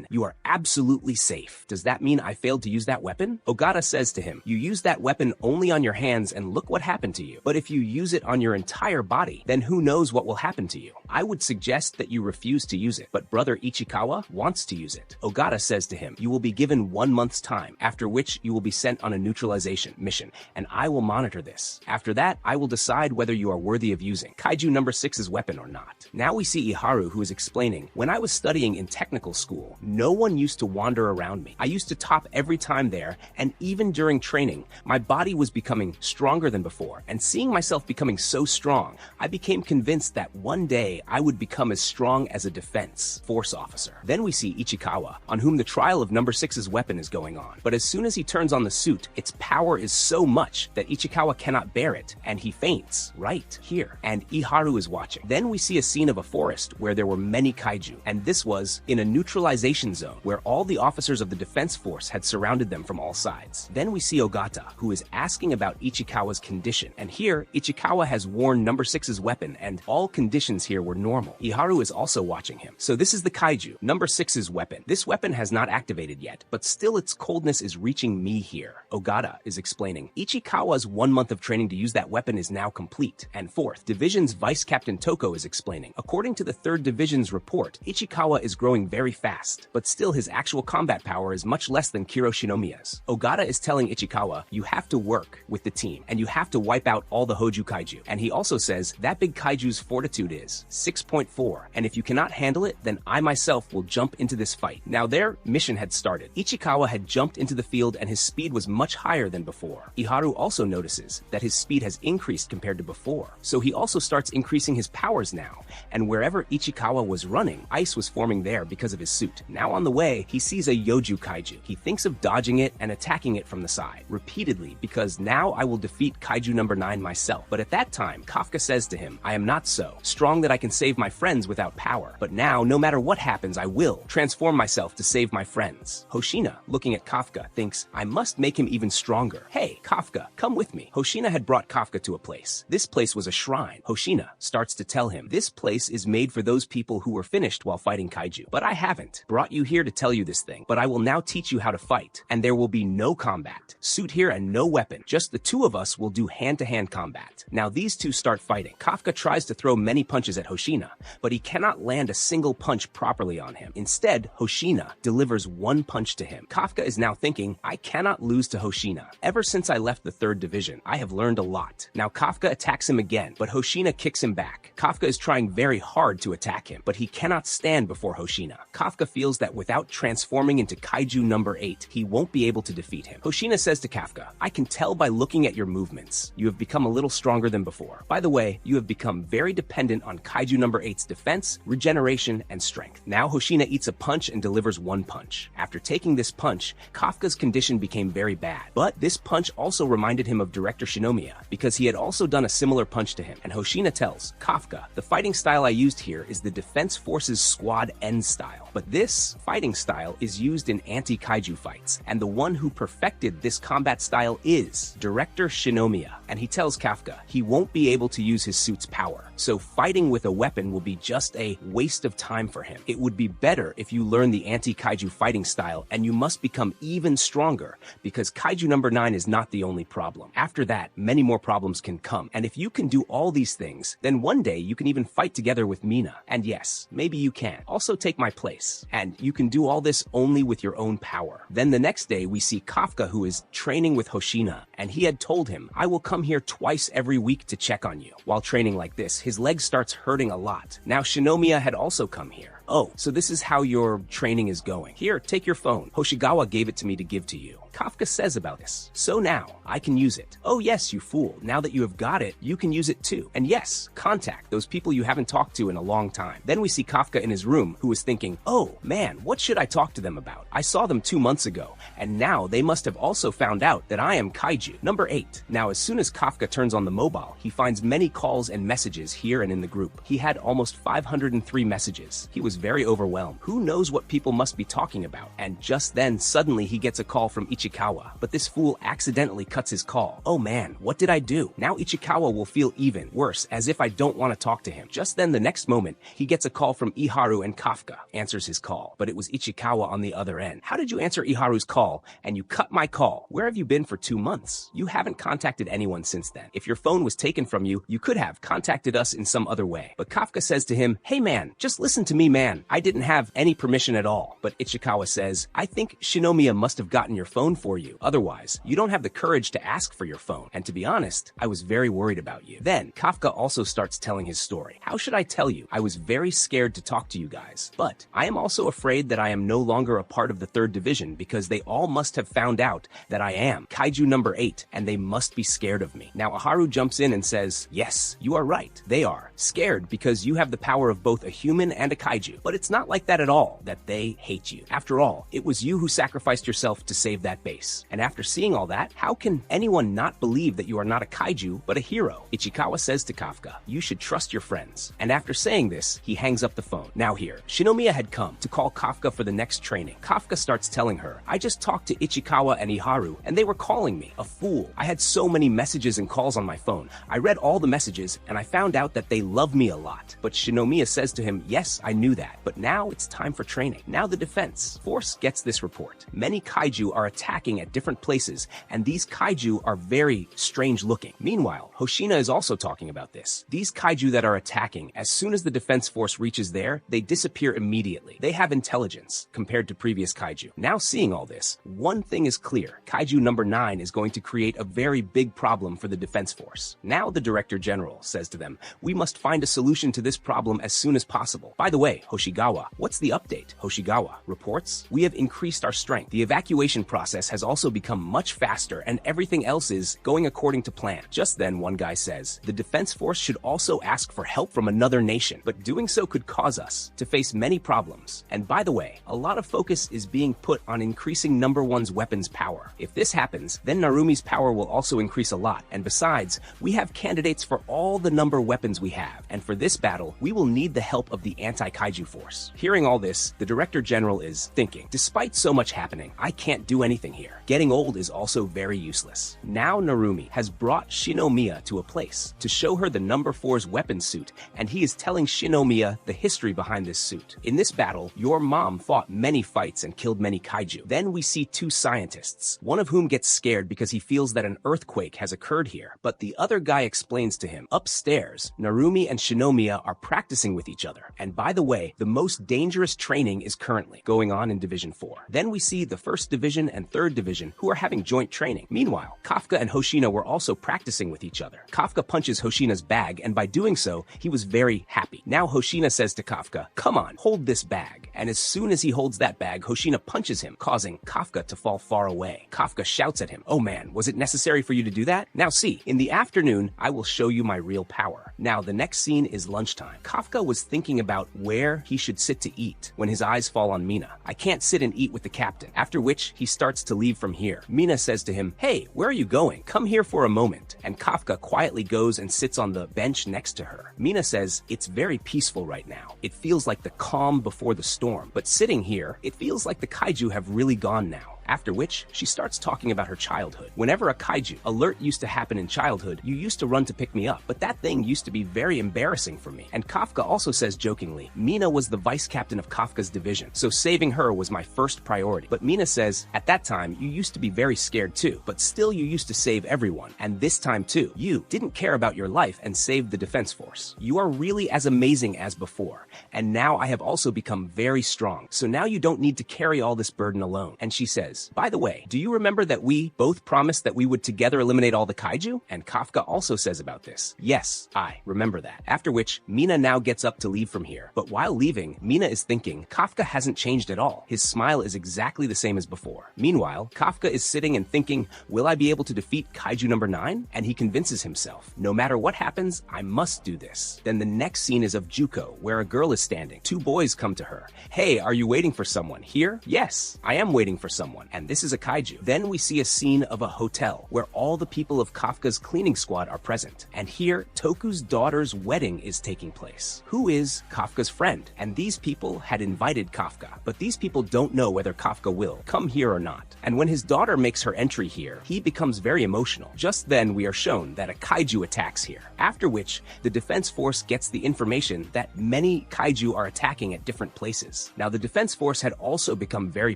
you are absolutely safe. Does that mean I failed to use that weapon? Ogata says to him, you used that weapon only on your hands and look what happened to you. But if you use it on your entire body, then who knows what will happen to you? I would suggest that you refuse to use it, but brother Ichikawa wants to use it. Ogata says to him, you will be given 1 month's time, after which you will be sent on a neutralization mission, and I will monitor this. After that, I will decide whether you are worthy of using Kaiju number 6's weapon or not. Now we see Iharu, who is explaining, when I was studying in technical school, no one used to wander around me. I used to top every time there, and even during training, my body was becoming stronger than before, and seeing myself becoming so strong, I became convinced that one day I would become as strong as a defense force officer. Then we see Ichikawa, on whom the trial of number 6's weapon is going on. But as soon as he turns on the suit, its power is so much that Ichikawa cannot bear it, and he faints right here. And Iharu is watching. Then we see a scene of a forest where there were many kaiju, and this was in a neutralization zone where all the officers of the defense force had surrounded them from all sides. Then we see Ogata, who is asking about Ichikawa's condition, and here Ichikawa has worn number 6's weapon, and all conditions here were normal. Iharu is also watching him. So this is the kaiju, number 6's weapon. This weapon has not activated yet, but still its coldness is reaching me here. Ogata is explaining, Ichikawa's 1 month of training to use that weapon is now complete. And 4th Division's Vice Captain Toko is explaining, according to the 3rd Division's report, Ichikawa is growing very fast, but still his actual combat power is much less than Kiro Shinomiya's. Ogata is telling Ichikawa, you have to work with the team, and you have to wipe out all the Hoju kaiju. And he also says, that big kaiju's fortitude is 6.4, and if you cannot handle it, then I myself will jump into this fight. Now their mission had started. Ichikawa had jumped into the field and his speed was much higher than before. Iharu also notices that his speed has increased compared to before, so he also starts increasing his powers now, and wherever Ichikawa was running, ice was forming there because of his suit. Now on the way, he sees a Yoju kaiju. He thinks of dodging it and attacking it from the side, repeatedly, because now I will defeat Kaiju number 9 myself. But at that time, Kafka says to him, I am not so strong that I can save my friends without power, but now, no matter what happens, I will transform myself to save my friends. Hoshina, looking at Kafka, thinks, I must make him even stronger. Hey, Kafka, come with me. Hoshina had brought Kafka to a place. This place was a shrine. Hoshina starts to tell him, this place is made for those people who were finished while fighting kaiju, but I haven't brought you here to tell you this thing, but I will now teach you how to fight, and there will be no combat. Suit here and no weapon. Just the two of us will do hand-to-hand combat. Now these two start fighting. Kafka tries to throw many punches at Hoshina, but he cannot land a single punch properly on him. Instead, Hoshina delivers one punch to him. Kafka is now thinking, I cannot lose to Hoshina. Ever since I left the 3rd Division, I have learned a lot. Now Kafka attacks him again, but Hoshina kicks him back. Kafka is trying very hard to attack him, but he cannot stand before Hoshina. Kafka feels that without transforming into Kaiju number 8, he won't be able to defeat him. Hoshina says to Kafka, I can tell by looking at your movements. You have become a little stronger than before. By the way, you have become very dependent on Kaiju number 8's defense, regeneration, and strength. Now Hoshina eats a punch and delivers one punch. After taking this punch, Kafka's condition became very bad. But this punch also reminded him of Director after Shinomiya because he had also done a similar punch to him, and Hoshina tells Kafka, the fighting style I used here is the Defense Forces Squad N style, but this fighting style is used in anti-kaiju fights, and the one who perfected this combat style is Director Shinomiya, and he tells Kafka he won't be able to use his suit's power, so fighting with a weapon will be just a waste of time for him. It would be better if you learn the anti-kaiju fighting style, and you must become even stronger, because kaiju number 9 is not the only problem. After that, many more problems can come, and if you can do all these things, then one day you can even fight together with Mina, and yes, maybe you can also take my place, and you can do all this only with your own power. Then the next day we see Kafka, who is training with Hoshina, and he had told him, I will come here twice every week to check on you. While training like this, his leg starts hurting a lot. Now Shinomiya had also come here. Oh, so this is how your training is going. Here, take your phone. Hoshigawa gave it to me to give to you. Kafka says about this. So now, I can use it. Oh yes, you fool. Now that you have got it, you can use it too. And yes, contact those people you haven't talked to in a long time. Then we see Kafka in his room, who is thinking, oh man, what should I talk to them about? I saw them 2 months ago, and now they must have also found out that I am kaiju. Number 8. Now as soon as Kafka turns on the mobile, he finds many calls and messages here and in the group. He had almost 503 messages. He was very overwhelmed. Who knows what people must be talking about? And just then, suddenly he gets a call from Ichikawa, but this fool accidentally cuts his call. Oh man, what did I do? Now Ichikawa will feel even worse, as if I don't want to talk to him. Just then, the next moment, he gets a call from Iharu, and Kafka answers his call, but it was Ichikawa on the other end. How did you answer Iharu's call, and you cut my call? Where have you been for 2 months? You haven't contacted anyone since then. If your phone was taken from you, you could have contacted us in some other way. But Kafka says to him, hey man, just listen to me man. I didn't have any permission at all. But Ichikawa says, I think Shinomiya must have gotten your phone for you. Otherwise, you don't have the courage to ask for your phone. And to be honest, I was very worried about you. Then, Kafka also starts telling his story. How should I tell you? I was very scared to talk to you guys. But I am also afraid that I am no longer a part of the 3rd Division because they all must have found out that I am Kaiju number 8 and they must be scared of me. Now, Aharu jumps in and says, yes, you are right. They are scared because you have the power of both a human and a kaiju. But it's not like that at all, that they hate you. After all, it was you who sacrificed yourself to save that base. And after seeing all that, how can anyone not believe that you are not a kaiju, but a hero? Ichikawa says to Kafka, you should trust your friends. And after saying this, he hangs up the phone. Now here, Shinomiya had come to call Kafka for the next training. Kafka starts telling her, I just talked to Ichikawa and Iharu, and they were calling me a fool. I had so many messages and calls on my phone. I read all the messages, and I found out that they love me a lot. But Shinomiya says to him, yes, I knew that, but now it's time for training. Now the Defense Force gets this report. Many kaiju are attacking at different places, and these kaiju are very strange looking. Meanwhile, Hoshina is also talking about this. These kaiju that are attacking, as soon as the Defense Force reaches there, they disappear immediately. They have intelligence compared to previous kaiju. Now seeing all this, one thing is clear. Kaiju number 9 is going to create a very big problem for the Defense Force. Now the Director General says to them, we must find a solution to this problem as soon as possible. By the way, Hoshigawa, what's the update? Hoshigawa reports, we have increased our strength. The evacuation process has also become much faster and everything else is going according to plan. Just then one guy says, the Defense Force should also ask for help from another nation, but doing so could cause us to face many problems. And by the way, a lot of focus is being put on increasing number 1's weapons power. If this happens, then Narumi's power will also increase a lot. And besides, we have candidates for all the number weapons we have. And for this battle, we will need the help of the anti-kaiju force. Hearing all this, the Director General is thinking, despite so much happening, I can't do anything here. Getting old is also very useless. Now Narumi has brought Shinomiya to a place to show her the number 4's weapon suit, and he is telling Shinomiya the history behind this suit. In this battle, your mom fought many fights and killed many kaiju. Then we see 2 scientists, one of whom gets scared because he feels that an earthquake has occurred here, but the other guy explains to him, upstairs, Narumi and Shinomiya are practicing with each other. And by the way, the most dangerous training is currently going on in Division 4. Then we see the 1st Division and 3rd Division who are having joint training. Meanwhile, Kafka and Hoshina were also practicing with each other. Kafka punches Hoshina's bag, and by doing so, he was very happy. Now Hoshina says to Kafka, come on, hold this bag. And as soon as he holds that bag, Hoshina punches him, causing Kafka to fall far away. Kafka shouts at him, "Oh man, was it necessary for you to do that? Now see, in the afternoon, I will show you my real power." Now, the next scene is lunchtime. Kafka was thinking about where he should sit to eat when his eyes fall on Mina. "I can't sit and eat with the captain," after which he starts to leave from here. Mina says to him, "Hey, where are you going? Come here for a moment." And Kafka quietly goes and sits on the bench next to her. Mina says, "It's very peaceful right now. It feels like the calm before the storm. But sitting here, it feels like the kaiju have really gone now." After which, she starts talking about her childhood. "Whenever a kaiju alert used to happen in childhood, you used to run to pick me up, but that thing used to be very embarrassing for me." And Kafka also says jokingly, "Mina was the vice captain of Kafka's division, so saving her was my first priority." But Mina says, "At that time, you used to be very scared too, but still you used to save everyone. And this time too, you didn't care about your life and saved the defense force. You are really as amazing as before. And now I have also become very strong, so now you don't need to carry all this burden alone." And she says, "By the way, do you remember that we both promised that we would together eliminate all the kaiju?" And Kafka also says about this, "Yes, I remember that." After which, Mina now gets up to leave from here. But while leaving, Mina is thinking, Kafka hasn't changed at all. His smile is exactly the same as before. Meanwhile, Kafka is sitting and thinking, will I be able to defeat kaiju number 9? And he convinces himself, no matter what happens, I must do this. Then the next scene is of Juko, where a girl is standing. Two boys come to her. "Hey, are you waiting for someone here?" "Yes, I am waiting for someone. And this is a kaiju." Then we see a scene of a hotel where all the people of Kafka's cleaning squad are present. And here, Toku's daughter's wedding is taking place. Who is Kafka's friend? And these people had invited Kafka, but these people don't know whether Kafka will come here or not. And when his daughter makes her entry here, he becomes very emotional. Just then, we are shown that a kaiju attacks here. After which, the defense force gets the information that many kaiju are attacking at different places. Now, the defense force had also become very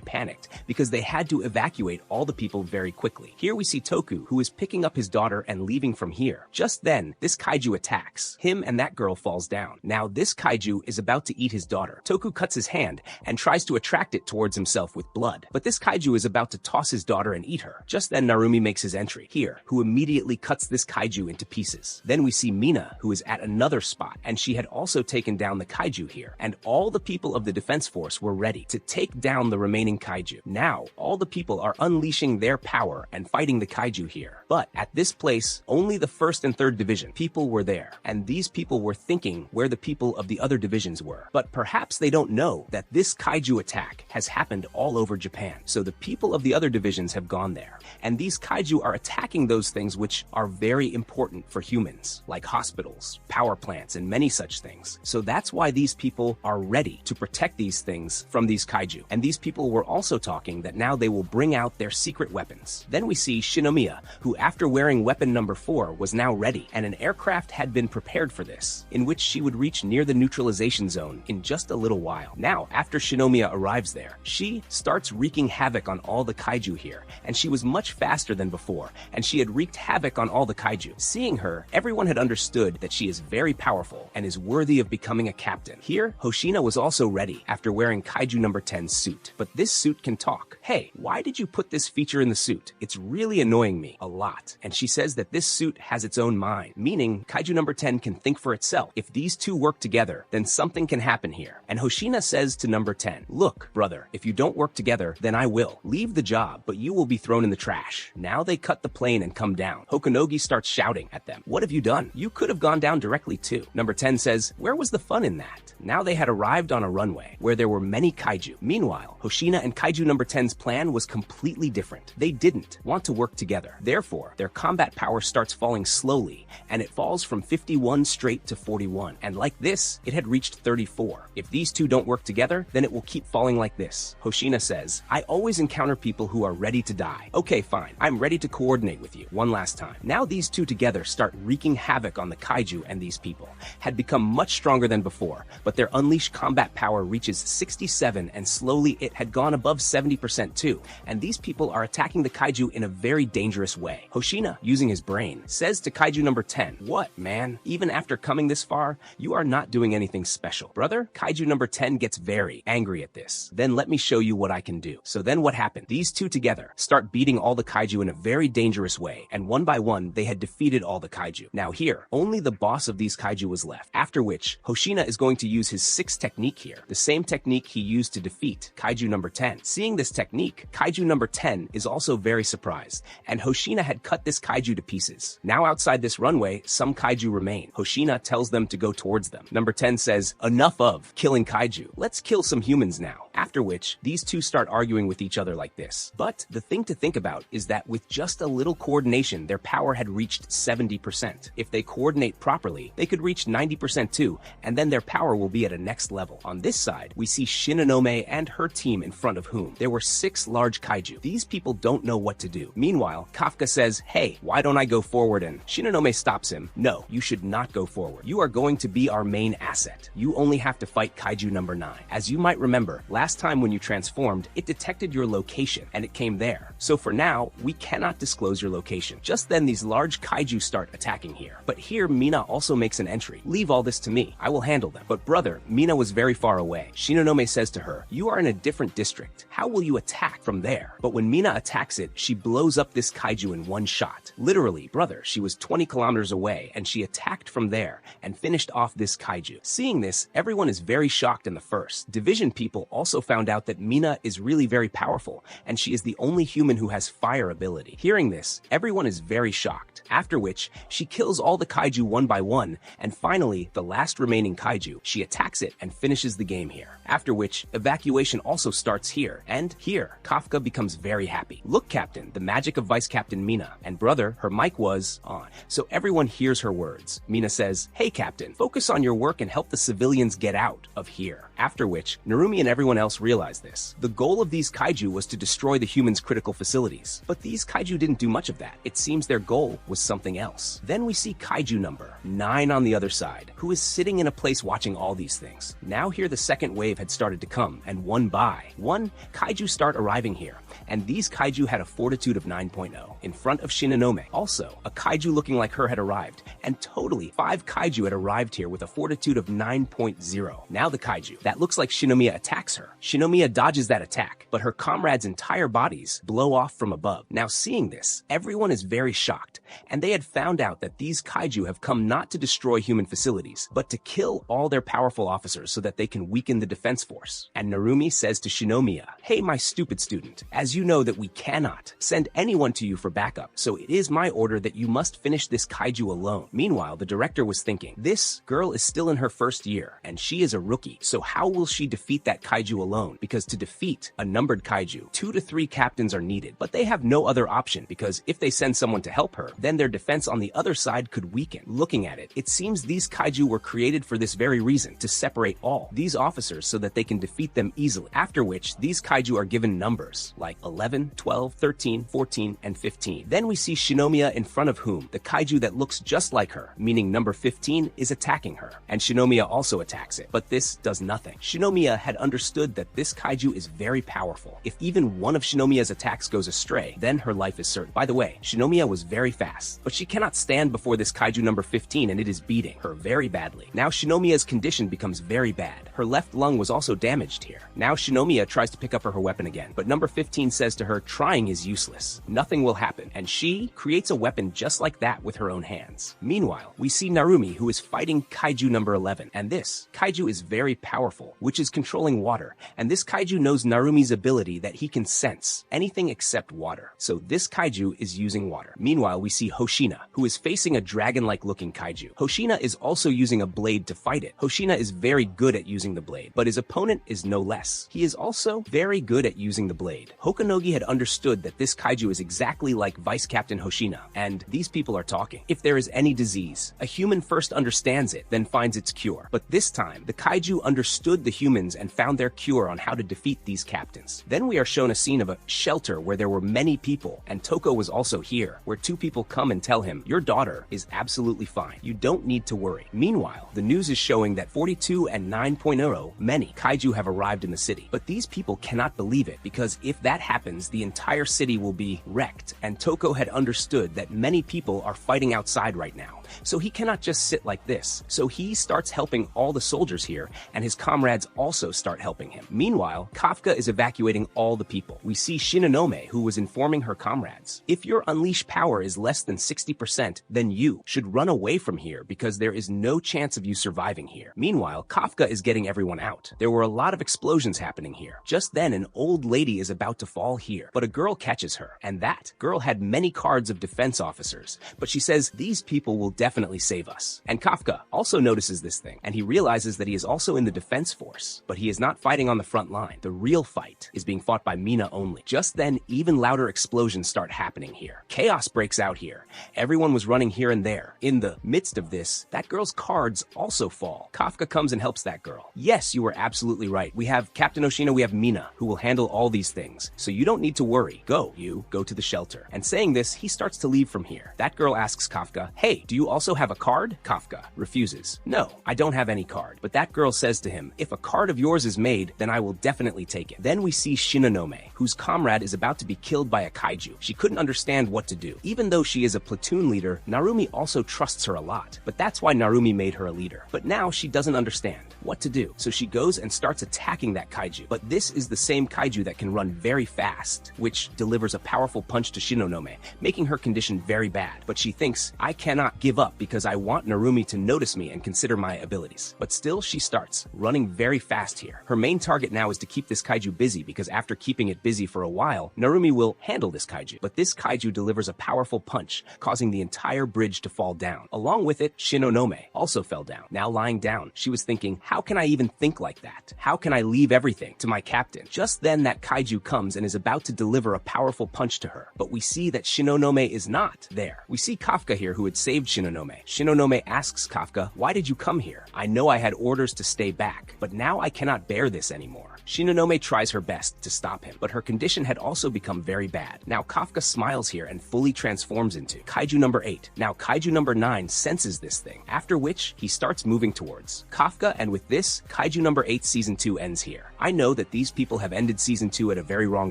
panicked because they had to evacuate all the people very quickly. Here we see Toku, who is picking up his daughter and leaving from here. Just then, this kaiju attacks. Him and that girl falls down. Now, this kaiju is about to eat his daughter. Toku cuts his hand and tries to attract it towards himself with blood. But this kaiju is about to toss his daughter and eat her. Just then, Narumi makes his entry here, who immediately cuts this kaiju into pieces. Then we see Mina, who is at another spot, and she had also taken down the kaiju here. And all the people of the defense force were ready to take down the remaining kaiju. Now, all the people are unleashing their power and fighting the kaiju here. But at this place, only the 1st and 3rd division people were there, and these people were thinking where the people of the other divisions were. But perhaps they don't know that this kaiju attack has happened all over Japan, so the people of the other divisions have gone there. And these kaiju are attacking those things which are very important for humans, like hospitals, power plants, and many such things. So that's why these people are ready to protect these things from these kaiju. And these people were also talking that now they will bring out their secret weapons. Then we see Shinomiya, who after wearing weapon number 4 was now ready, and an aircraft had been prepared for this, in which she would reach near the neutralization zone in just a little while. Now, after Shinomiya arrives there, she starts wreaking havoc on all the kaiju here, and she was much faster than before, and she had wreaked havoc on all the kaiju. Seeing her, everyone had understood that she is very powerful and is worthy of becoming a captain. Here, Hoshina was also ready after wearing kaiju number 10's suit, but this suit can talk. "Hey, why did you put this feature in the suit? It's really annoying me a lot." And she says that this suit has its own mind, meaning kaiju number 10 can think for itself. If these two work together, then something can happen here. And Hoshina says to number 10, "Look, brother, if you don't work together, then I will. Leave the job, but you will be thrown in the trash." Now they cut the plane and come down. Hokunogi starts shouting at them, "What have you done? You could have gone down directly too." Number 10 says, "Where was the fun in that?" Now they had arrived on a runway where there were many kaiju. Meanwhile, Hoshina and kaiju number 10's plan was completely different. They didn't want to work together. Therefore, their combat power starts falling slowly, and it falls from 51 straight to 41. And like this, it had reached 34. If these two don't work together, then it will keep falling like this. Hoshina says, "I always encounter people who are ready to die. Okay, fine. I'm ready to coordinate with you one last time." Now these two together start wreaking havoc on the kaiju, and these people had become much stronger than before, but their unleashed combat power reaches 67, and slowly it had gone above 70% too. too, and these people are attacking the kaiju in a very dangerous way. Hoshina, using his brain, says to kaiju number 10, "What, man? Even after coming this far, you are not doing anything special. Brother?" Kaiju number 10 gets very angry at this. "Then let me show you what I can do." So then what happened? These two together start beating all the kaiju in a very dangerous way, and one by one, they had defeated all the kaiju. Now here, only the boss of these kaiju was left, after which Hoshina is going to use his 6th technique here, the same technique he used to defeat kaiju number 10. Seeing this technique, kaiju number 10 is also very surprised, and Hoshina had cut this kaiju to pieces. Now outside this runway, some kaiju remain. Hoshina tells them to go towards them. Number 10 says, "Enough of killing kaiju. Let's kill some humans now." After which, these two start arguing with each other like this. But the thing to think about is that with just a little coordination, their power had reached 70%. If they coordinate properly, they could reach 90% too, and then their power will be at a next level. On this side, we see Shinonome and her team in front of whom there were 6 large kaiju. These people don't know what to do. Meanwhile, Kafka says, "Hey, why don't I go forward?" And Shinonome stops him. "No, you should not go forward. You are going to be our main asset. You only have to fight kaiju number 9. As you might remember, last time when you transformed, it detected your location, and it came there. So for now, we cannot disclose your location." Just then, these large kaiju start attacking here. But here, Mina also makes an entry. "Leave all this to me. I will handle them." But brother, Mina was very far away. Shinonome says to her, "You are in a different district. How will you attack from there?" But when Mina attacks it, she blows up this kaiju in one shot. Literally, brother, she was 20 kilometers away, and she attacked from there and finished off this kaiju. Seeing this, everyone is very shocked in the first. Division people also found out that Mina is really very powerful, and she is the only human who has fire ability. Hearing this, everyone is very shocked. After which, she kills all the kaiju one by one, and finally, the last remaining kaiju, she attacks it and finishes the game here. After which, evacuation also starts here, and here, Kafka becomes very happy. "Look, Captain, the magic of Vice Captain Mina." And brother, her mic was on, so everyone hears her words. Mina says, "Hey, Captain, focus on your work and help the civilians get out of here." After which, Narumi and everyone else realize this. The goal of these kaiju was to destroy the humans' critical facilities. But these kaiju didn't do much of that. It seems their goal was something else. Then we see kaiju number 9 on the other side, who is sitting in a place watching all these things. Now here the second wave had started to come, and one by one, kaiju start arriving here. And these kaiju had a fortitude of 9.0 in front of Shinonome. Also, a kaiju looking like her had arrived, and totally 5 kaiju had arrived here with a fortitude of 9.0. Now the kaiju that looks like Shinomiya attacks her. Shinomiya dodges that attack, but her comrades' entire bodies blow off from above. Now seeing this, everyone is very shocked, and they had found out that these kaiju have come not to destroy human facilities, but to kill all their powerful officers so that they can weaken the defense force. And Narumi says to Shinomiya, "Hey, my stupid student, as you know that we cannot send anyone to you for backup, so it is my order that you must finish this kaiju alone." Meanwhile, the director was thinking, this girl is still in her first year, and she is a rookie, so how will she defeat that kaiju alone? Because to defeat a numbered kaiju, 2 to 3 captains are needed, but they have no other option, because if they send someone to help her, then their defense on the other side could weaken. Looking at it, it seems these kaiju were created for this very reason, to separate all these officers so that they can defeat them easily. After which, these kaiju are given numbers, like 11, 12, 13, 14, and 15. Then we see Shinomiya in front of whom the kaiju that looks just like her, meaning number 15, is attacking her. And Shinomiya also attacks it, but this does nothing. Shinomiya had understood that this kaiju is very powerful. If even one of Shinomiya's attacks goes astray, then her life is certain. By the way, Shinomiya was very fast, but she cannot stand before this kaiju number 15, and it is beating her very badly. Now Shinomiya's condition becomes very bad. Her left lung was also damaged here. Now Shinomiya tries to pick up her weapon again, but number 15 says to her, trying is useless. Nothing will happen. And she creates a weapon just like that with her own hands. Meanwhile, we see Narumi, who is fighting kaiju number 11. And this kaiju is very powerful, which is controlling water. And this kaiju knows Narumi's ability that he can sense anything except water. So this kaiju is using water. Meanwhile, we see Hoshina, who is facing a dragon-like looking kaiju. Hoshina is also using a blade to fight it. Hoshina is very good at using the blade, but his opponent is no less. He is also very good at using the blade. Hokanogi had understood that this kaiju is exactly like Vice Captain Hoshina, and these people are talking. If there is any disease, a human first understands it, then finds its cure. But this time, the kaiju understood the humans and found their cure on how to defeat these captains. Then we are shown a scene of a shelter where there were many people, and Toko was also here, where 2 people come and tell him, your daughter is absolutely fine. You don't need to worry. Meanwhile, Meanwhile, the news is showing that 42 and 9.0 many kaiju have arrived in the city. But these people cannot believe it, because if that happens, the entire city will be wrecked, and Toko had understood that many people are fighting outside right now. So he cannot just sit like this. So he starts helping all the soldiers here, and his comrades also start helping him. Meanwhile, Kafka is evacuating all the people. We see Shinonome, who was informing her comrades. If your unleashed power is less than 60%, then you should run away from here, because there is no chance of you surviving here. Meanwhile, Kafka is getting everyone out. There were a lot of explosions happening here. Just then, an old lady is about to fall here, but a girl catches her, and that girl had many cards of defense officers. But she says, these people will definitely save us. And Kafka also notices this thing, and he realizes that he is also in the defense force, but he is not fighting on the front line. The real fight is being fought by Mina only. Just then, even louder explosions start happening here. Chaos breaks out here. Everyone was running here and there. In the midst of this, that girl's cards also fall. Kafka comes and helps that girl. Yes, you were absolutely right. We have Captain Oshino, we have Mina, who will handle all these things. So you don't need to worry. Go to the shelter. And saying this, he starts to leave from here. That girl asks Kafka, hey, do you also have a card? Kafka refuses. No, I don't have any card. But that girl says to him, if a card of yours is made, then I will definitely take it. Then we see Shinonome, whose comrade is about to be killed by a kaiju. She couldn't understand what to do. Even though she is a platoon leader, Narumi also trusts her a lot. But that's why Narumi made her a leader. But now she doesn't understand what to do. So she goes and starts attacking that kaiju. But this is the same kaiju that can run very fast, which delivers a powerful punch to Shinonome, making her condition very bad. But she thinks, I cannot give up because I want Narumi to notice me and consider my abilities. But still, she starts running very fast here. Her main target now is to keep this kaiju busy, because after keeping it busy for a while, Narumi will handle this kaiju. But this kaiju delivers a powerful punch, causing the entire bridge to fall down. Along with it, Shinonome also fell down. Now lying down, she was thinking, how can I even think like that? How can I leave everything to my captain? Just then that kaiju comes and is about to deliver a powerful punch to her. But we see that Shinonome is not there. We see Kafka here, who had saved Shinonome. Shinonome asks Kafka, why did you come here? I know I had orders to stay back, but now I cannot bear this anymore. Shinonome tries her best to stop him, but her condition had also become very bad. Now Kafka smiles here and fully transforms into Kaiju number 8. Now Kaiju number 9 senses this thing, after which he starts moving towards Kafka, and with this, Kaiju number 8 season 2 ends here. I know that these people have ended season 2 at a very wrong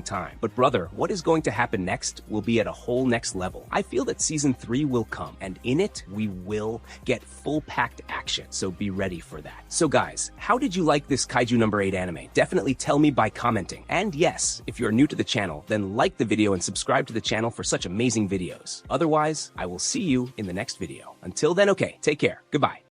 time, but brother, what is going to happen next will be at a whole next level. I feel that season 3 will come, and in it, we will get full packed action, so be ready for that. So guys, how did you like this Kaiju number 8 anime? Definitely tell me by commenting. And yes, if you're new to the channel, then like the video and subscribe to the channel for such amazing videos. Otherwise, I will see you in the next video. Until then, okay, take care. Goodbye.